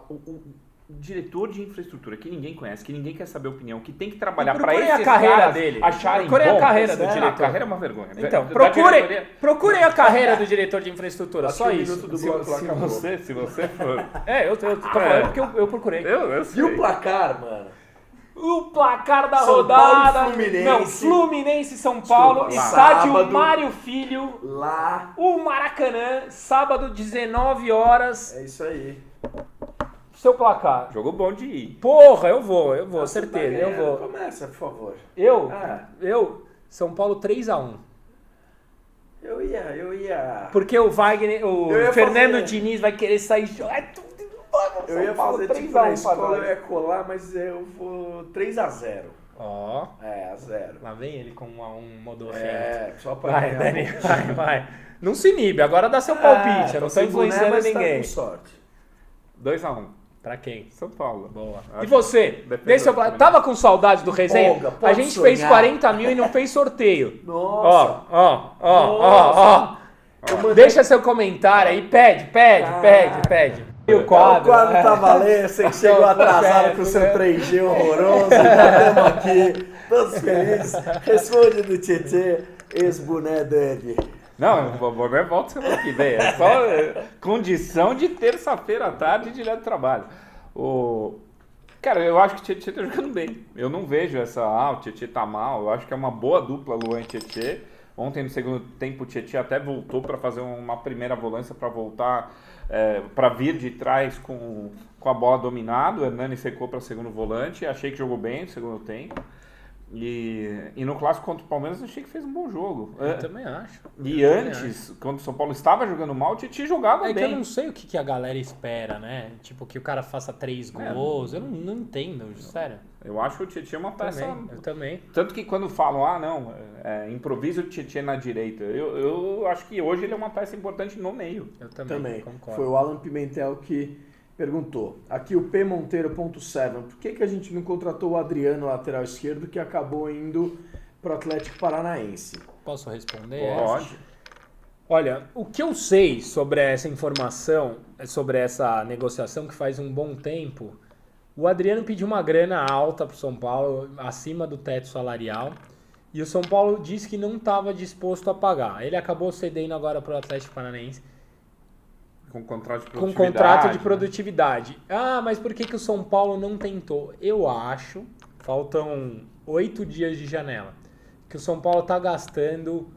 o diretor de infraestrutura, que ninguém conhece, que ninguém quer saber a opinião, que tem que trabalhar para Procurem esses a carreira caras dele. acharem Procurem bom. a carreira do Não, diretor. A carreira é uma vergonha. Então, Da diretoria- procurem a carreira do diretor de infraestrutura, Acho só que o isso. minuto do Se, bloco se acabou. se você for... Eu tô falando porque eu procurei. Eu sei. E o placar, mano? O placar da São rodada. Paulo e Fluminense. Não, Fluminense e São Paulo, Desculpa, lá. estádio Sábado. Mário Filho, Lá. o Maracanã, sábado 19 horas. É isso aí. Seu placar. Jogo bom de ir. Porra, eu vou, Você tá certeza, eu ganhando. vou. Começa, por favor. Eu? Ah. São Paulo 3-1. Eu ia. Porque o Wagner, Eu o ia Fernando fazer- Diniz vai querer sair. Eu ia fazer tipo na escola, eu ia colar, mas eu vou 3-0. Ó, É, a 0. lá vem ele com um modorrento. É, só pra Vai, ganhar. Dani, vai. Não se inibe, agora dá seu palpite, eu não tô influenciando ninguém. Tá com sorte. 2-1. Pra quem? São Paulo. Boa. Acho E você? depende Dê seu do placar. Fluminense. Tava com saudades do resenha? Empolga, A pode gente sonhar. fez 40 mil e não fez sorteio. Nossa. Ó. Eu mandei- Deixa seu comentário aí, pede. E o O quadro? quadro tá valendo, você que chegou atrasado com o seu 3G horroroso, já estamos aqui, todos felizes. Responde do Tietê, ex-boné Dani. Não, o boné volta semana que vem. É só condição de terça-feira à tarde direto do trabalho. Cara, eu acho que o Tietê tá jogando bem. Eu não vejo o Tietê tá mal. Eu acho que é uma boa dupla Luan e Tietê. Ontem no segundo tempo o Tietê até voltou para fazer uma primeira volância para voltar, para vir de trás com a bola dominada. O Hernani secou para segundo volante. Achei que jogou bem no segundo tempo. E no clássico contra o Palmeiras achei que fez um bom jogo. Eu também acho. E antes, quando o São Paulo estava jogando mal, o Tietê jogava É que bem. eu não sei o que a galera espera, né? Tipo, que o cara faça 3 gols. Eu não entendo, sério. Eu acho que o Tietê é uma peça... Eu também. Tanto que quando falam, improvisa o Tietê na direita, eu acho que hoje ele é uma peça importante no meio. Eu também. Concordo. Foi o Alan Pimentel que perguntou. Aqui o P Monteiro.7. Por que a gente não contratou o Adriano, lateral esquerdo, que acabou indo pro Atlético Paranaense? Posso responder? Pode. Olha, o que eu sei sobre essa informação, sobre essa negociação que faz um bom tempo, o Adriano pediu uma grana alta para o São Paulo, acima do teto salarial, e o São Paulo disse que não estava disposto a pagar. Ele acabou cedendo agora para o Atlético Paranaense Com contrato de com produtividade. contrato de né? produtividade. Ah, mas por que o São Paulo não tentou? Eu acho, faltam 8 dias de janela, que o São Paulo está gastando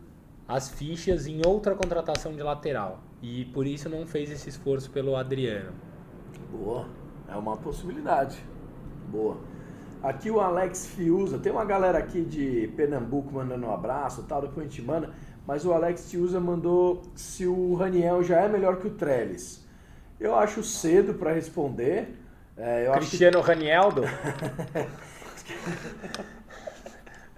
as fichas em outra contratação de lateral. E por isso não fez esse esforço pelo Adriano. Boa, é uma possibilidade. Boa. Aqui o Alex Fiuza, tem uma galera aqui de Pernambuco mandando um abraço, tal, depois a gente manda, mas o Alex Fiuza mandou se o Raniel já é melhor que o Trellis. Eu acho cedo para responder. Cristiano Ranieldo?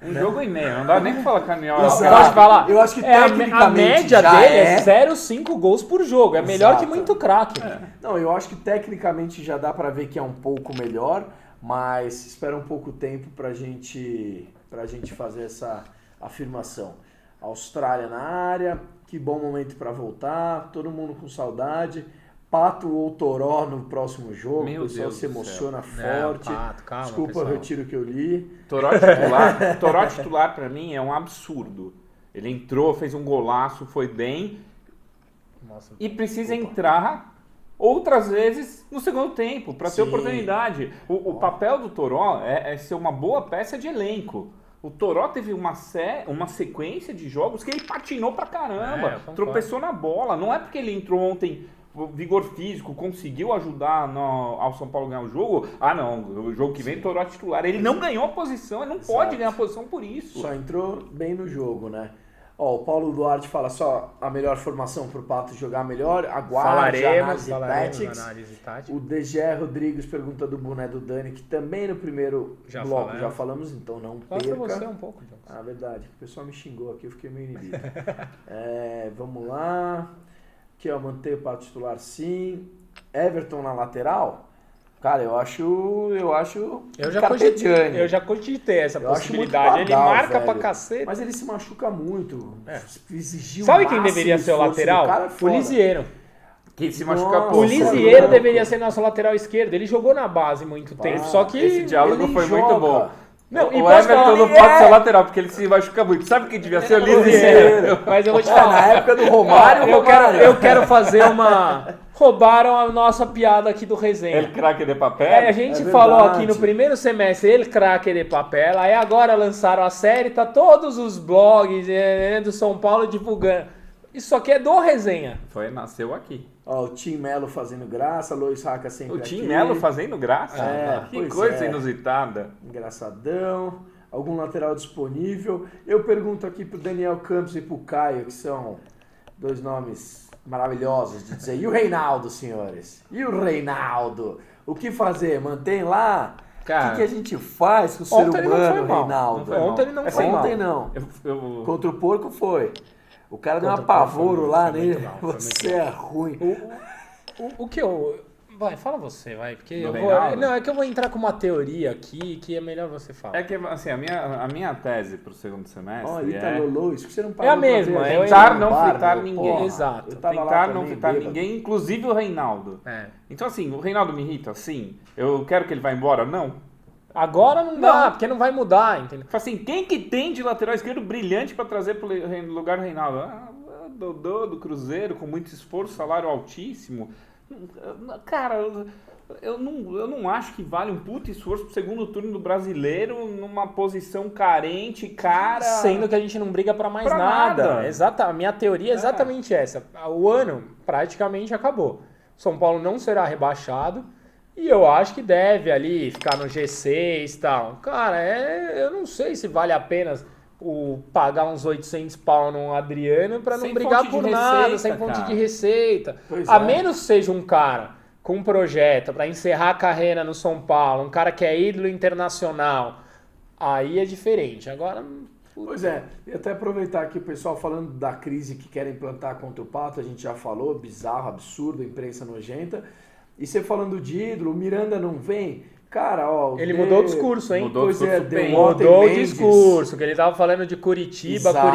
Um jogo e meio, não dá nem pra falar que a Daniel Exato. Pode falar. Eu acho que a tecnicamente média já dele é. é 0,5 gols por jogo. É melhor que Exato. muito craque. Não, eu acho que tecnicamente já dá para ver que é um pouco melhor, mas espera um pouco tempo pra gente fazer essa afirmação. Austrália na área, que bom momento para voltar, todo mundo com saudade. Pato ou Toró no próximo jogo, Meu o pessoal Deus se do emociona Não, forte. Pato, calma, Desculpa, pessoal. eu retiro o que eu li. Toró titular pra mim é um absurdo. Ele entrou, fez um golaço, foi bem Nossa, e precisa entrar outras vezes no segundo tempo para ter Sim. oportunidade. O papel do Toró é ser uma boa peça de elenco. O Toró teve uma sequência de jogos que ele patinou pra caramba, eu concordo. tropeçou na bola. Não é porque ele entrou ontem, vigor físico, conseguiu ajudar ao São Paulo ganhar o jogo. Ah, não, o jogo que vem o Toró é titular. Ele não ganhou a posição, ele não pode Exato. ganhar a posição por isso. Só entrou bem no jogo, né? Ó, o Paulo Duarte fala só a melhor formação pro Pato jogar melhor. Aguarde a análise tática. análise tática. O DG Rodrigues pergunta do boné do Dani, que também no primeiro Já bloco falamos. já falamos, então não Mostra perca. você um pouco, Jones. Ah, verdade. O pessoal me xingou aqui, eu fiquei meio inibido. Vamos lá. Aqui, ó, manter o Pato titular sim. Everton na lateral. Cara, eu acho Eu já carpegiani. cogitei essa Eu acho muito possibilidade. Ele legal, marca velho. pra cacete. Mas ele se machuca muito. É. Exigiu Sabe o quem máximo deveria ser o esforço lateral? do cara, é O foda. Lisieiro. Que se machuca Nossa, pouco. O Lisieiro louco. deveria ser nosso lateral esquerdo. Ele jogou na base muito tempo, só que... Esse diálogo ele foi joga. muito bom. Não, e o posso Everton falar- não pode ser lateral, porque ele se machuca muito. Sabe quem devia ser? O Lisieiro. Mas eu vou te Na falar. época do Romário, Eu quero fazer uma... Roubaram a nossa piada aqui do resenha. Ele craque de papel. É, a gente É falou verdade. aqui no primeiro semestre, ele craque de papel, aí agora lançaram a série, tá todos os blogs do São Paulo divulgando. Isso aqui é do resenha. Nasceu aqui. Ó, o Tim Melo fazendo graça, Lois Raca sempre O Tim aqui. Melo fazendo graça. É, que pois coisa é. inusitada. Engraçadão. Algum lateral disponível. Eu pergunto aqui pro Daniel Campos e pro Caio, que são dois nomes maravilhosos de dizer. E o Reinaldo, senhores? E o Reinaldo? O que fazer? Mantém lá? Cara, o que a gente faz com o ser ontem ele não foi humano, mal. Reinaldo? Não foi mal. Ontem ele não foi mal. Ontem não. Eu- Contra o porco foi. O cara deu um Contra o porco apavoro foi lá muito nele. mal, foi muito Você é ruim. O que eu... Vai, fala você, vai. Porque Do eu Reinaldo? vou... Não, é que eu vou entrar com uma teoria aqui que é melhor você falar. É que, assim, a minha tese pro segundo semestre Ó, é Ítalo Lois, que você não É a parou pra mesma, ver eu- gente tentar no não bar, fritar meu, ninguém. porra. Exato. Eu tava lá tentar não também, fritar bêbado. ninguém, inclusive o Reinaldo. É. Então, assim, o Reinaldo me irrita, sim. Eu quero que ele vá embora? Não. Agora não dá, porque não vai mudar, entendeu? Assim, quem que tem de lateral esquerdo brilhante pra trazer pro lugar do Reinaldo? Dodô do Cruzeiro, com muito esforço, salário altíssimo. Cara, eu não acho que vale um puto esforço pro segundo turno do Brasileiro numa posição carente, cara. Sendo que a gente não briga pra mais Pra nada. nada. Exata, a minha teoria é exatamente essa. O ano praticamente acabou. São Paulo não será rebaixado e eu acho que deve ali ficar no G6 e tal. Cara, eu não sei se vale a pena pagar uns 800 pau no Adriano pra não Sem brigar fonte de por nada, receita, sem fonte cara. de receita. Pois A é. menos seja um cara com um projeto pra encerrar a carreira no São Paulo, um cara que é ídolo internacional, aí é diferente. Agora... Pois é, e até aproveitar aqui o pessoal falando da crise que querem implantar contra o Pato, a gente já falou, bizarro, absurdo, imprensa nojenta. E você falando de ídolo, o Miranda não vem? Cara, ó... Ele mudou o discurso, hein? Mudou o Pois é, discurso deu bem. ontem Mudou o Mendes. discurso, que ele tava falando de Curitiba, Exato.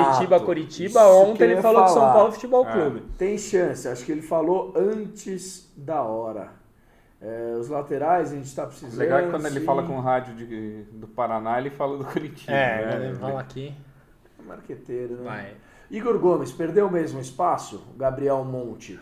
Curitiba. Isso que Ontem eu ele ia falou de São falar. Paulo Futebol Clube. Tem chance, acho que ele falou antes da hora. Os laterais a gente tá precisando. Legal que quando ele sim. fala com o rádio do Paraná, ele fala do Curitiba. né? Quando ele fala aqui, Marqueteiro, né? vai. Igor Gomes, perdeu o mesmo espaço? Gabriel Monte.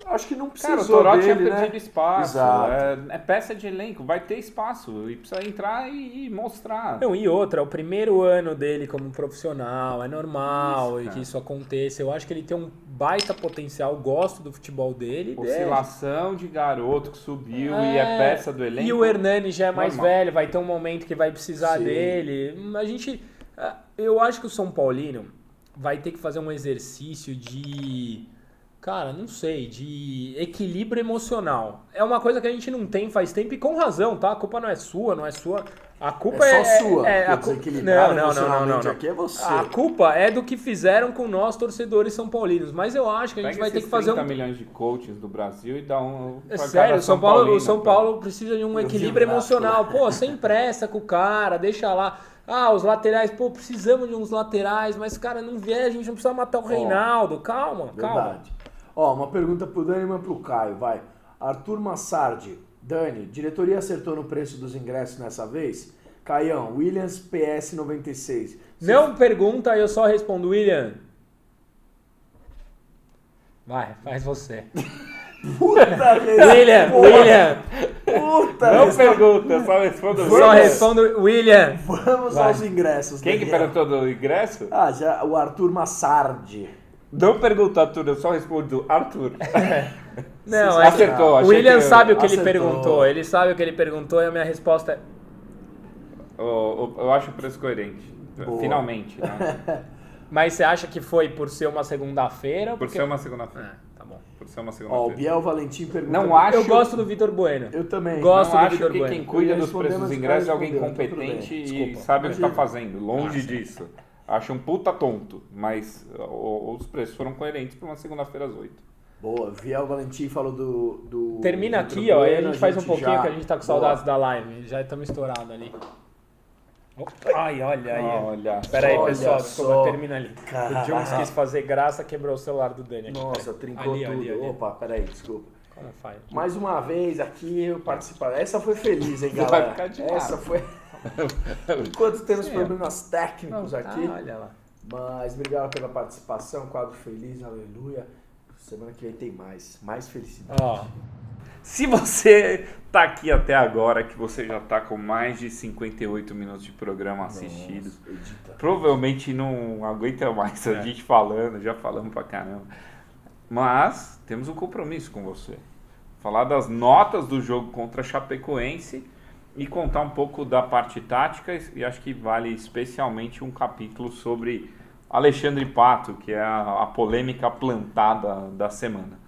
Acho que não Cara, o precisou Toró dele, tinha né? perdido espaço. Exato. É peça de elenco, vai ter espaço. E precisa entrar e mostrar. Não, e outra, é o primeiro ano dele como profissional, é normal Isso, que cara. isso aconteça. Eu acho que ele tem um baita potencial, gosto do futebol dele. Oscilação de garoto que subiu e é peça do elenco. E o Hernani já é mais Normal. velho, vai ter um momento que vai precisar Sim. dele. Eu acho que o São Paulino vai ter que fazer um exercício de, cara, não sei, de equilíbrio emocional. É uma coisa que a gente não tem faz tempo e com razão, tá? A culpa não é sua. A culpa É só sua. a Porque culpa. desequilibrado Não. emocionalmente aqui é você. A culpa é do que fizeram com nós, torcedores são paulinos. Mas eu acho que a gente Pega vai ter esses que fazer 30 um... milhões de coaches do Brasil e dá um... É pra sério, cada o São Paulo, Paulino, o São cara. Paulo precisa de um Eu equilíbrio vi o gráfico emocional. lá. Pô, sem pressa com o cara, deixa lá. Ah, os laterais, pô, precisamos de uns laterais, mas, cara, não vier, a gente não precisa matar o Reinaldo. Calma. Verdade. Ó, uma pergunta pro Dani e uma pro Caio, vai. Arthur Massardi. Dani, diretoria acertou no preço dos ingressos nessa vez? Caião, Williams PS 96. Não pergunta, eu só respondo, William. Vai, faz você. Puta William. Puta Não pergunta, só responda. Só respondo, William. Vamos Vai. aos ingressos. Quem que Daniel. perguntou do ingresso? Ah, já o Arthur Massardi. Não pergunta, Arthur, eu só respondo Arthur. Não, Você é que acertou, o achei William que- sabe o que ele acertou. perguntou. Ele sabe o que ele perguntou e a minha resposta é... Eu acho o preço coerente. Boa. Finalmente, né? Mas você acha que foi por ser uma segunda-feira? ou Por porque- ser uma segunda-feira. Tá bom. Por ser uma Ó, o segunda-feira. Biel Valentim pergunta... Não acho... Eu gosto do Vitor Bueno. Eu também. Gosto Não do acho Vitor que Bueno. quem cuida Eu ia dos responder, preços mas dos o ingressos é cara alguém respondeu, então tudo competente bem. e Desculpa. sabe o que tá Imagina. fazendo. Longe disso. Acho um puta tonto, mas os preços foram coerentes para uma segunda-feira às 8. Boa, Viel Valentim falou do Termina Vitor aqui, ó, aí a Bueno, gente faz um pouquinho já- que a gente tá com saudades da live. Já estamos estourados ali. Ai, olha aí. Olha. Pera aí, olha pessoal, só. desculpa, termina ali. Caraca. O Jones quis fazer graça, quebrou o celular do Dani aqui. Nossa, Peraí. trincou Ali, tudo. ali, ali. Opa, peraí, desculpa. Como faz? Mais uma vez aqui eu participar. Essa foi feliz, hein, Vai galera? ficar de Essa lado. foi. Enquanto temos Sim, problemas técnicos Não, aqui. olha lá. Mas obrigado pela participação, quadro feliz, aleluia. Semana que vem tem mais felicidade. Ó, Se você tá aqui até agora, que você já tá com mais de 58 minutos de programa assistidos, Nossa, edita. provavelmente não aguenta mais a É. gente falando, já falamos pra caramba. Mas temos um compromisso com você. Falar das notas do jogo contra a Chapecoense e contar um pouco da parte tática, e acho que vale especialmente um capítulo sobre Alexandre Pato, que é a polêmica plantada da semana.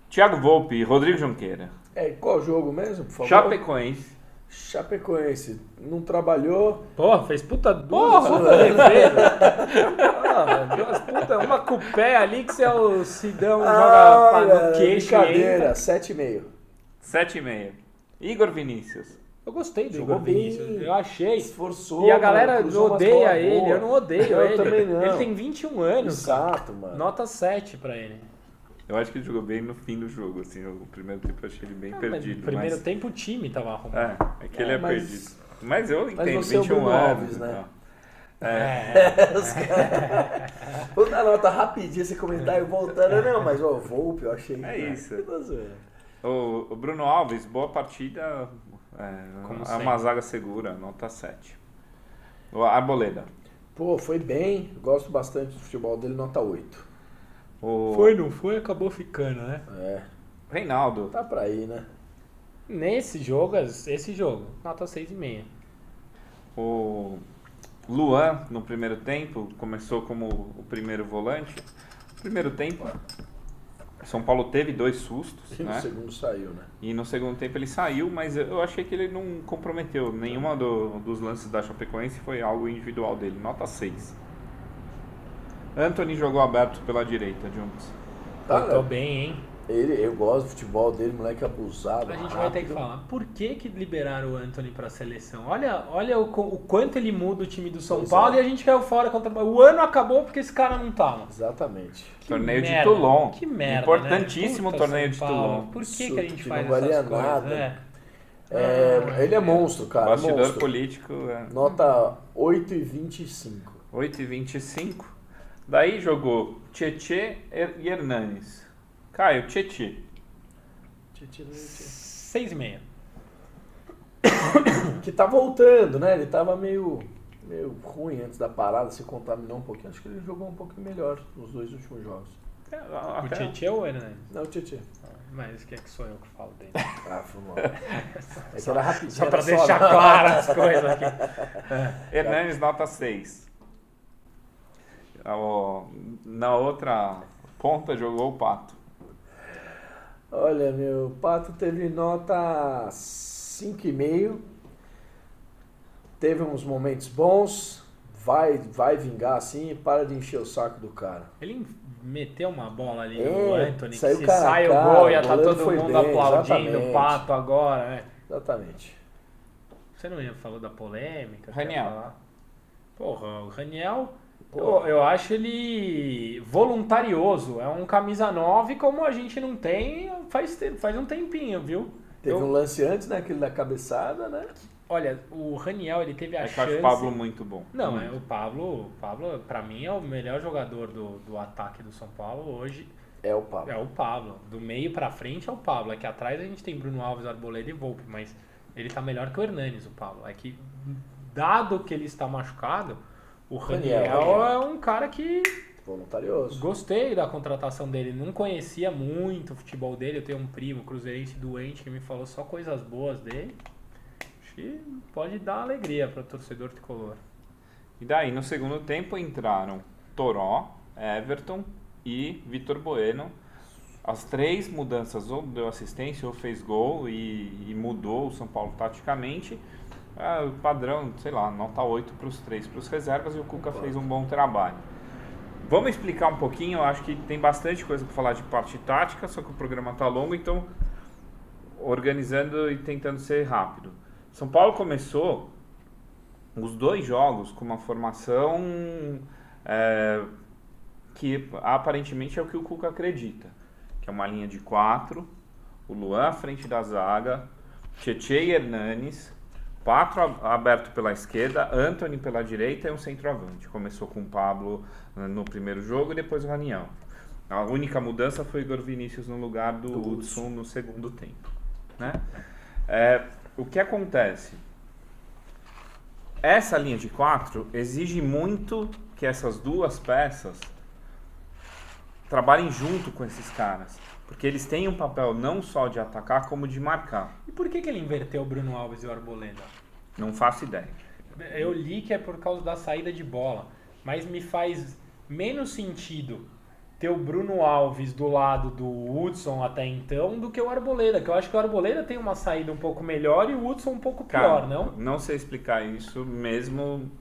Thiago Volpe e Rodrigo Junqueira. Qual jogo mesmo, por favor? Chapecoense. Chapecoense. Não trabalhou. porra, fez puta Porra! puta defesa. Duas puta, uma com o pé ali que você é o Sidão joga no queixo e brincadeira, entra. 7,5. 7,5. Igor Vinícius. Eu gostei do Jogou Igor bem. Vinícius, eu achei. Esforçou. E a mano, galera cruzou umas odeia bolas ele, boas. eu não odeio Eu ele. também não. Ele tem 21 anos. Exato, mano. Nota 7 pra ele. Eu acho que ele jogou bem no fim do jogo, assim, o primeiro tempo eu achei ele bem Mas perdido. no primeiro mas... tempo o time tava arrumado. É que ele é mas- perdido. Mas eu entendo, você é o 21 Bruno anos. Alves, né? então. Os caras- Vou dar nota rapidinho esse comentário voltando. Não, mas o Volpe eu achei. É isso. Que da zoeira. O Bruno Alves, boa partida. Como É sempre. uma zaga segura, nota 7. O Arboleda. Pô, foi bem. Gosto bastante do futebol dele, nota 8. O não foi, acabou ficando, né? É, Reinaldo. tá pra ir, né? Nesse jogo, esse jogo, nota 6,5. O Luan, no primeiro tempo, começou como o primeiro volante. No primeiro tempo, São Paulo teve 2 sustos, E no né? segundo saiu, né? E no segundo tempo ele saiu, mas eu achei que ele não comprometeu. Nenhuma dos lances da Chapecoense foi algo individual dele. Nota 6. Anthony jogou aberto pela direita, Jones. Tá, Tô bem, hein? eu gosto do futebol dele, moleque abusado. A gente vai ter que falar. Por que liberaram o Anthony pra seleção? Olha o quanto ele muda o time do São Pois Paulo é. e a gente caiu fora contra... O ano acabou porque esse cara não tava. Exatamente. Que Torneio de merda, Toulon. Que merda, Importantíssimo né? Puta, torneio São de Paulo. Toulon. Por que a Absurdo, gente que faz não valia essas coisas? nada. É. Ele é monstro, cara. Bastidor monstro. político, Nota 8,25. 8,25. Daí jogou Tietê e Hernanes. Caio, Tietê. 6,5. Que tá voltando, né? Ele tava meio ruim antes da parada, se contaminou um pouquinho. Acho que ele jogou um pouquinho melhor nos 2 últimos jogos. O Tietchan ou o Hernandes? Não, o Tietchan. Mas que sou eu que falo dele. Ah, foi mal. É que era rapidinho. Só pra era deixar não. claras as coisas aqui. Hernanes, nota 6. Na outra ponta jogou o Pato. Olha, meu, Pato teve nota 5,5. Teve uns momentos bons. Vai vingar assim, para de encher o saco do cara. Ele meteu uma bola ali É, no Anthony, que saiu se cara a sai o cara, gol, ia o tá goleiro todo foi mundo bem, aplaudindo exatamente. o Pato agora, né? Exatamente. Você não ia falar da polêmica? Raniel. Quer falar? Porra, o Raniel, Porra. eu acho ele voluntarioso. É um camisa 9 como a gente não tem faz um tempinho, viu? Teve um lance antes, né? Aquele da cabeçada, né? Olha, o Raniel, ele teve a É que eu chance... acho o Pablo muito bom. Não, Muito. o Pablo, pra mim, é o melhor jogador do ataque do São Paulo hoje. É o Pablo. É o Pablo. Do meio pra frente é o Pablo. Aqui atrás a gente tem Bruno Alves, Arboleda e Volpe, mas ele tá melhor que o Hernanes, o Pablo. É que, dado que ele está machucado, o Raniel é um cara que Voluntarioso. gostei da contratação dele. Não conhecia muito o futebol dele. Eu tenho um primo cruzeirense doente que me falou só coisas boas dele. Acho que pode dar alegria para o torcedor tricolor. E daí, no segundo tempo, entraram Toró, Everton e Vitor Bueno. As 3 mudanças, ou deu assistência ou fez gol e mudou o São Paulo taticamente. O padrão, sei lá, nota 8 para os 3, para os reservas, e o Cuca fez um bom trabalho. Vamos explicar um pouquinho, eu acho que tem bastante coisa para falar de parte tática, só que o programa está longo, então organizando e tentando ser rápido. São Paulo começou os 2 jogos com uma formação que aparentemente é o que o Cuca acredita, que é uma linha de 4, o Luan à frente da zaga, Tietê e Hernanes, Pato aberto pela esquerda, Antony pela direita e um centroavante. Começou com o Pablo no primeiro jogo e depois o Raniel. A única mudança foi o Igor Vinícius no lugar do Hudson no segundo tempo. Né? O que acontece? Essa linha de 4 exige muito que essas 2 peças trabalhem junto com esses caras. Porque eles têm um papel não só de atacar, como de marcar. E por que ele inverteu o Bruno Alves e o Arboleda? Não faço ideia. Eu li que é por causa da saída de bola, mas me faz menos sentido ter o Bruno Alves do lado do Hudson até então do que o Arboleda, que eu acho que o Arboleda tem uma saída um pouco melhor e o Hudson um pouco pior, Cara, não? Não sei explicar isso mesmo,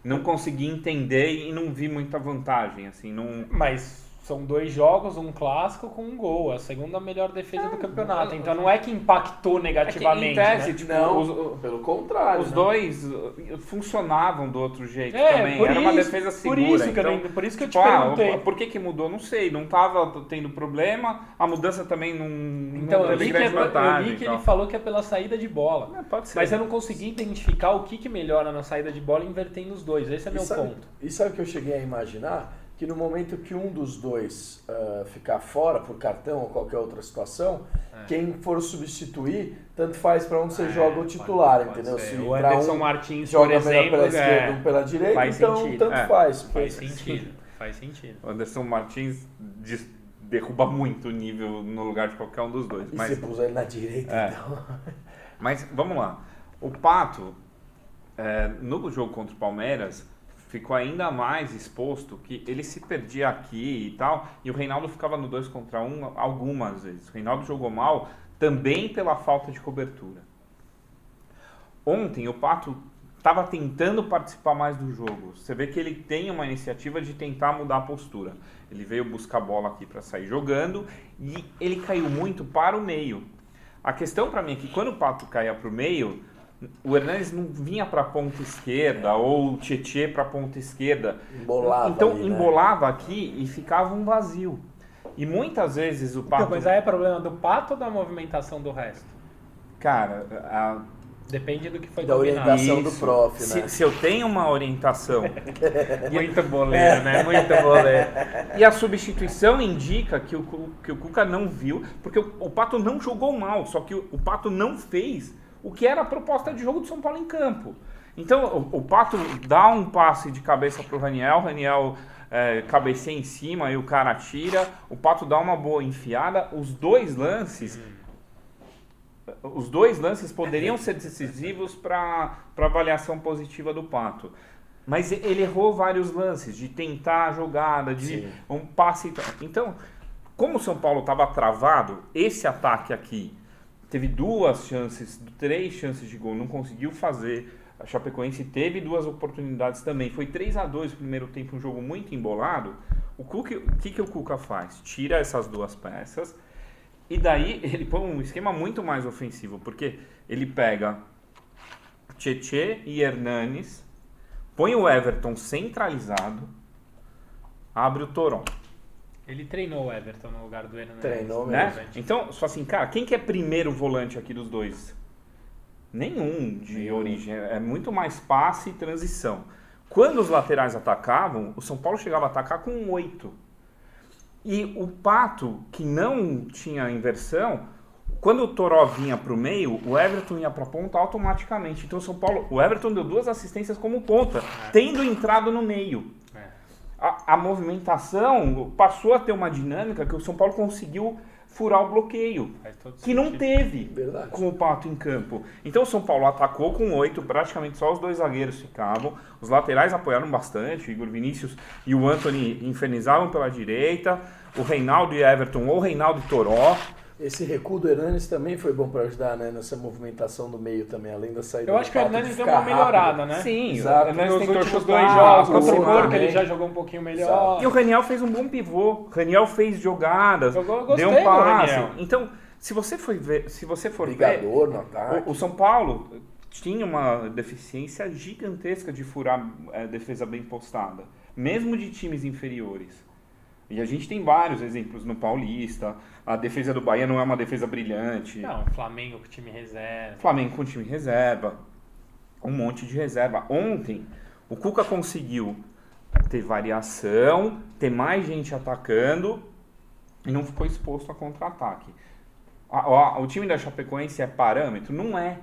não consegui entender e não vi muita vantagem, assim, não... Mas são 2 jogos, um clássico com um gol, a segunda melhor defesa do campeonato, então não é que impactou negativamente, em tese, né? tipo, Não, pelo contrário. os né? 2 funcionavam do outro jeito É, também, por era uma isso- defesa por segura. isso que então, por isso que eu te tipo, perguntei. por que mudou? Não sei, não estava tendo problema, a mudança também não Então, eu teve li que, grande vantagem. ele então. falou que é pela saída de bola. Pode ser. Mas eu não consegui identificar o que melhora na saída de bola invertendo os 2. Esse é meu ponto. E sabe o que eu cheguei a imaginar? Que no momento que um dos 2 ficar fora por cartão ou qualquer outra situação, quem for substituir, tanto faz para onde você joga o titular, pode entendeu? ser. Se O entrar Anderson Martins, por joga melhor exemplo, pela esquerda ou pela direita, faz então sentido. tanto faz. Faz sentido, faz sentido. O Anderson Martins derruba muito o nível no lugar de qualquer um dos 2. E Mas, você pôs ele na direita, então. mas vamos lá. O Pato, no jogo contra o Palmeiras, ficou ainda mais exposto que ele se perdia aqui e tal, e o Reinaldo ficava no 2 contra 1 algumas vezes. O Reinaldo jogou mal também pela falta de cobertura. Ontem o Pato estava tentando participar mais do jogo. Você vê que ele tem uma iniciativa de tentar mudar a postura. Ele veio buscar a bola aqui para sair jogando e ele caiu muito para o meio. A questão para mim é que quando o Pato caía para o meio, o Hernanes não vinha para a ponta esquerda ou o Tietê para a ponta esquerda. Embolava Então ali, né? embolava aqui e ficava um vazio. E muitas vezes o Pato... Então, mas aí é problema do Pato ou da movimentação do resto? Cara, Depende do que foi Da combinado. orientação do prof, né? se eu tenho uma orientação Muito boleiro, né? Muito boleiro. e a substituição indica que o Cuca não viu, porque o Pato não jogou mal, só que o Pato não fez o que era a proposta de jogo do São Paulo em campo. Então o Pato dá um passe de cabeça para o Raniel cabeceia em cima e o cara tira, o Pato dá uma boa enfiada, os dois lances poderiam ser decisivos para avaliação positiva do Pato. Mas ele errou vários lances de tentar a jogada, de um passe. Então, como o São Paulo estava travado, esse ataque aqui teve 3 chances de gol, não conseguiu fazer. A Chapecoense teve 2 oportunidades também. Foi 3-2 no primeiro tempo, um jogo muito embolado. O que o Cuca faz? Tira essas 2 peças e daí ele põe um esquema muito mais ofensivo, porque ele pega Tietê e Hernanes, põe o Everton centralizado, abre o Toró. Ele treinou o Everton no lugar do Hernandes. Treinou Né? mesmo. Então, só assim, cara, quem que é primeiro volante aqui dos dois? Nenhum de origem. É muito mais passe e transição. Quando os laterais atacavam, o São Paulo chegava a atacar com 8. E o Pato, que não tinha inversão, quando o Toró vinha para o meio, o Everton ia para a ponta automaticamente. Então o Everton deu 2 assistências como ponta, tendo entrado no meio. A movimentação passou a ter uma dinâmica que o São Paulo conseguiu furar o bloqueio, que não teve com o Pato em campo. Então o São Paulo atacou com 8, praticamente só os 2 zagueiros ficavam, os laterais apoiaram bastante, o Igor Vinícius e o Antony infernizavam pela direita, o Reinaldo e Everton ou Reinaldo e Toró, Esse recuo do Hernanes também foi bom para ajudar, né, nessa movimentação do meio também, além da saída. Eu acho que o Hernanes deu uma melhorada, né? Sim, exato. o Hernanes Nos tentou últimos chutar, 2 jogos contra o gol Porto, também. ele já jogou um pouquinho melhor. Exato. E o Raniel fez um bom pivô. O Raniel fez jogadas, Eu gostei deu um do passe. Raniel. Então, se você for ver, Brigador no ataque. o São Paulo tinha uma deficiência gigantesca de furar defesa bem postada, mesmo de times inferiores. E a gente tem vários exemplos no Paulista. A defesa do Bahia não é uma defesa brilhante. Não, Flamengo com time reserva. Flamengo com time reserva. Um monte de reserva. Ontem, o Cuca conseguiu ter variação, ter mais gente atacando e não ficou exposto a contra-ataque. O time da Chapecoense é parâmetro? Não é.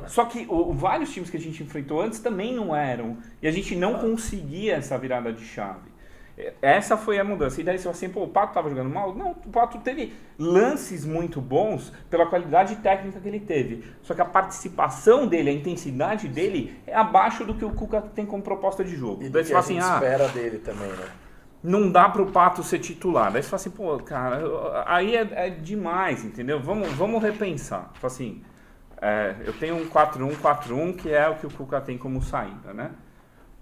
Só que vários times que a gente enfrentou antes também não eram. E a gente não conseguia essa virada de chave. Essa foi a mudança. E daí você fala assim, pô, o Pato estava jogando mal? Não, o Pato teve lances muito bons pela qualidade técnica que ele teve. Só que a participação dele, a intensidade dele é abaixo do que o Cuca tem como proposta de jogo. E Daí do você que a fala gente assim, espera dele também, né? não dá pro Pato ser titular. Daí você fala assim, pô, cara, aí é demais, entendeu? Vamos repensar. Fala assim, eu tenho um 4-1-4-1, que é o que o Cuca tem como saída, né?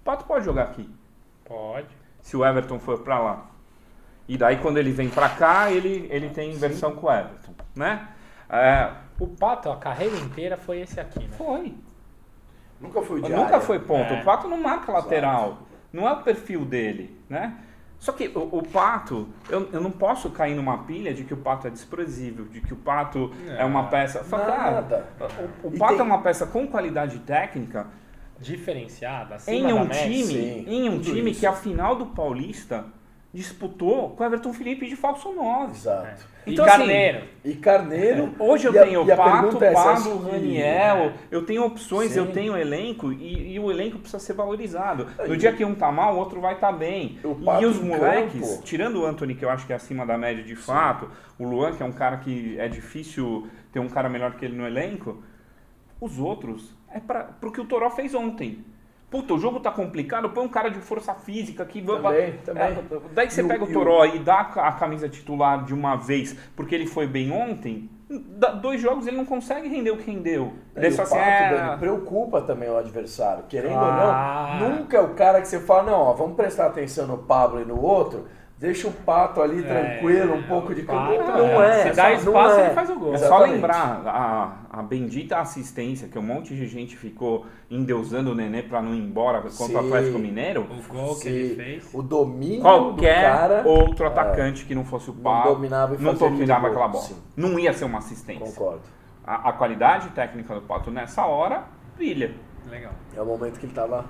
O Pato pode jogar aqui. Pode. Se o Everton for pra lá. E daí quando ele vem pra cá, ele tem inversão com o Everton, né? O Pato, a carreira inteira foi esse aqui, né? Foi. Nunca foi de Nunca área. foi ponto. É. O Pato não marca lateral. Não é o perfil dele, né? Só que o Pato, eu não posso cair numa pilha de que o Pato é desprezível, de que o Pato é uma peça... Nada. O E Pato tem- é uma peça com qualidade técnica Diferenciada, acima em da um média. time, sim, tudo isso. que a final do Paulista disputou com o Everton Felipe de falso 9. Exato. Então, E assim, Carneiro. E Carneiro. Hoje eu e a- tenho e a o Pato, pergunta é, você acha Pablo, que- Raniel, eu tenho opções, Sim. eu tenho elenco e o elenco precisa ser valorizado. No Aí- dia que um tá mal, o outro vai estar bem. O Pato E os em moleques, campo- tirando o Antony, que eu acho que é acima da média de fato, o Luan, que é um cara que é difícil ter um cara melhor que ele no elenco, os outros é pro que o Toró fez ontem. Puta, o jogo tá complicado, põe um cara de força física que... Também. Daí que você pega o Toró e dá a camisa titular de uma vez, porque ele foi bem ontem, 2 jogos ele não consegue render o que rendeu. Daí E só o assim, Pato, Dani, preocupa também o adversário. Querendo Ah. ou não, nunca é o cara que você fala, não, ó, vamos prestar atenção no Pablo e no outro, deixa o Pato ali tranquilo, um pouco de Pato, campo. Não é. se dá não espaço, é. ele faz o gol. É só Exatamente. lembrar a bendita assistência que um monte de gente ficou endeusando o Nenê pra não ir embora contra o Sim. Atlético Mineiro. O gol que Sim. ele fez. O domínio Qualquer do cara outro atacante que não fosse o não Pablo dominava e não fazia aquele dominava gol. aquela bola. Sim. Não ia ser uma assistência. Concordo. A qualidade técnica do Pato nessa hora brilha. Legal. É o momento que ele tava...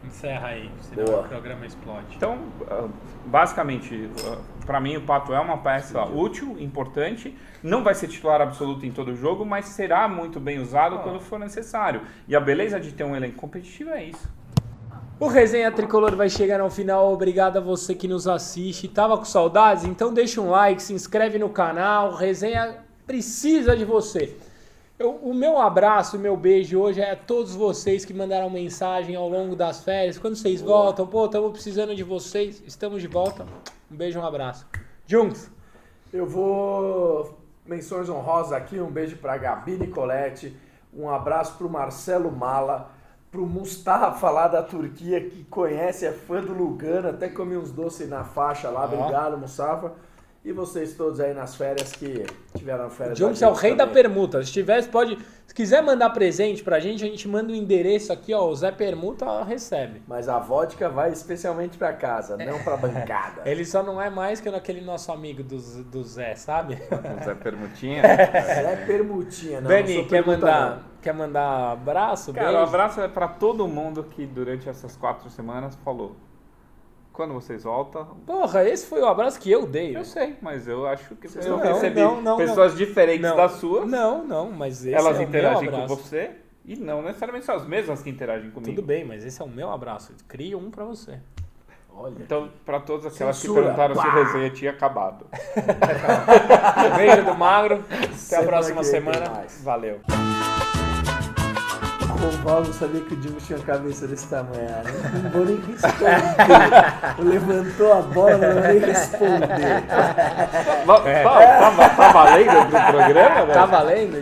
Encerra aí, senão Boa. o programa explode. Então, basicamente, para mim o Pato é uma peça útil, importante. Não vai ser titular absoluto em todo jogo, mas será muito bem usado quando for necessário. E a beleza de ter um elenco competitivo é isso. O Resenha Tricolor vai chegar ao final. Obrigado a você que nos assiste. Tava com saudades? Então deixa um like, se inscreve no canal. O Resenha precisa de você. O meu abraço, o meu beijo hoje é a todos vocês que mandaram mensagem ao longo das férias. Quando vocês voltam, pô, estamos precisando de vocês. Estamos de volta. Um beijo, um abraço. Juntos. Eu vou... Menções honrosas aqui, um beijo pra Gabi Nicoletti, um abraço pro Marcelo Mala, pro Mustafa lá da Turquia, que conhece, é fã do Lugano, até comi uns doces na faixa lá, obrigado Mustafa. E vocês todos aí nas férias que tiveram férias. Juntos da é o gente rei da também. permuta. Se tivesse, pode. Se quiser mandar presente pra gente, a gente manda o endereço aqui, ó. O Zé Permuta recebe. Mas a vodka vai especialmente pra casa, não pra bancada. Ele só não é mais que aquele nosso amigo do Zé, sabe? O Zé Permutinha. É permutinha, não. Dani, sou quer permuta, mandar, não. quer mandar abraço? Cara, o beijo? abraço é para todo mundo que durante essas 4 semanas falou. Quando vocês voltam... Porra, esse foi o abraço que eu dei. Eu sei, mas eu acho que Vocês eu não, recebi não, pessoas diferentes Não, das suas. Não, mas esse Elas é o interagem meu com abraço. você e não necessariamente são as mesmas que interagem comigo. Tudo bem, mas esse é o meu abraço. Cria um pra você. Olha. Então, para todas aquelas Censura. que perguntaram se o Pá! resenha tinha acabado. Beijo do Magro. Até a Semana próxima que vem tem semana. mais. Valeu. O Val não sabia que o Dimo tinha uma cabeça desse tamanho. Não vou nem responder. Levantou a bola, não vou nem responder. Tá valendo pro programa, velho? Tá valendo?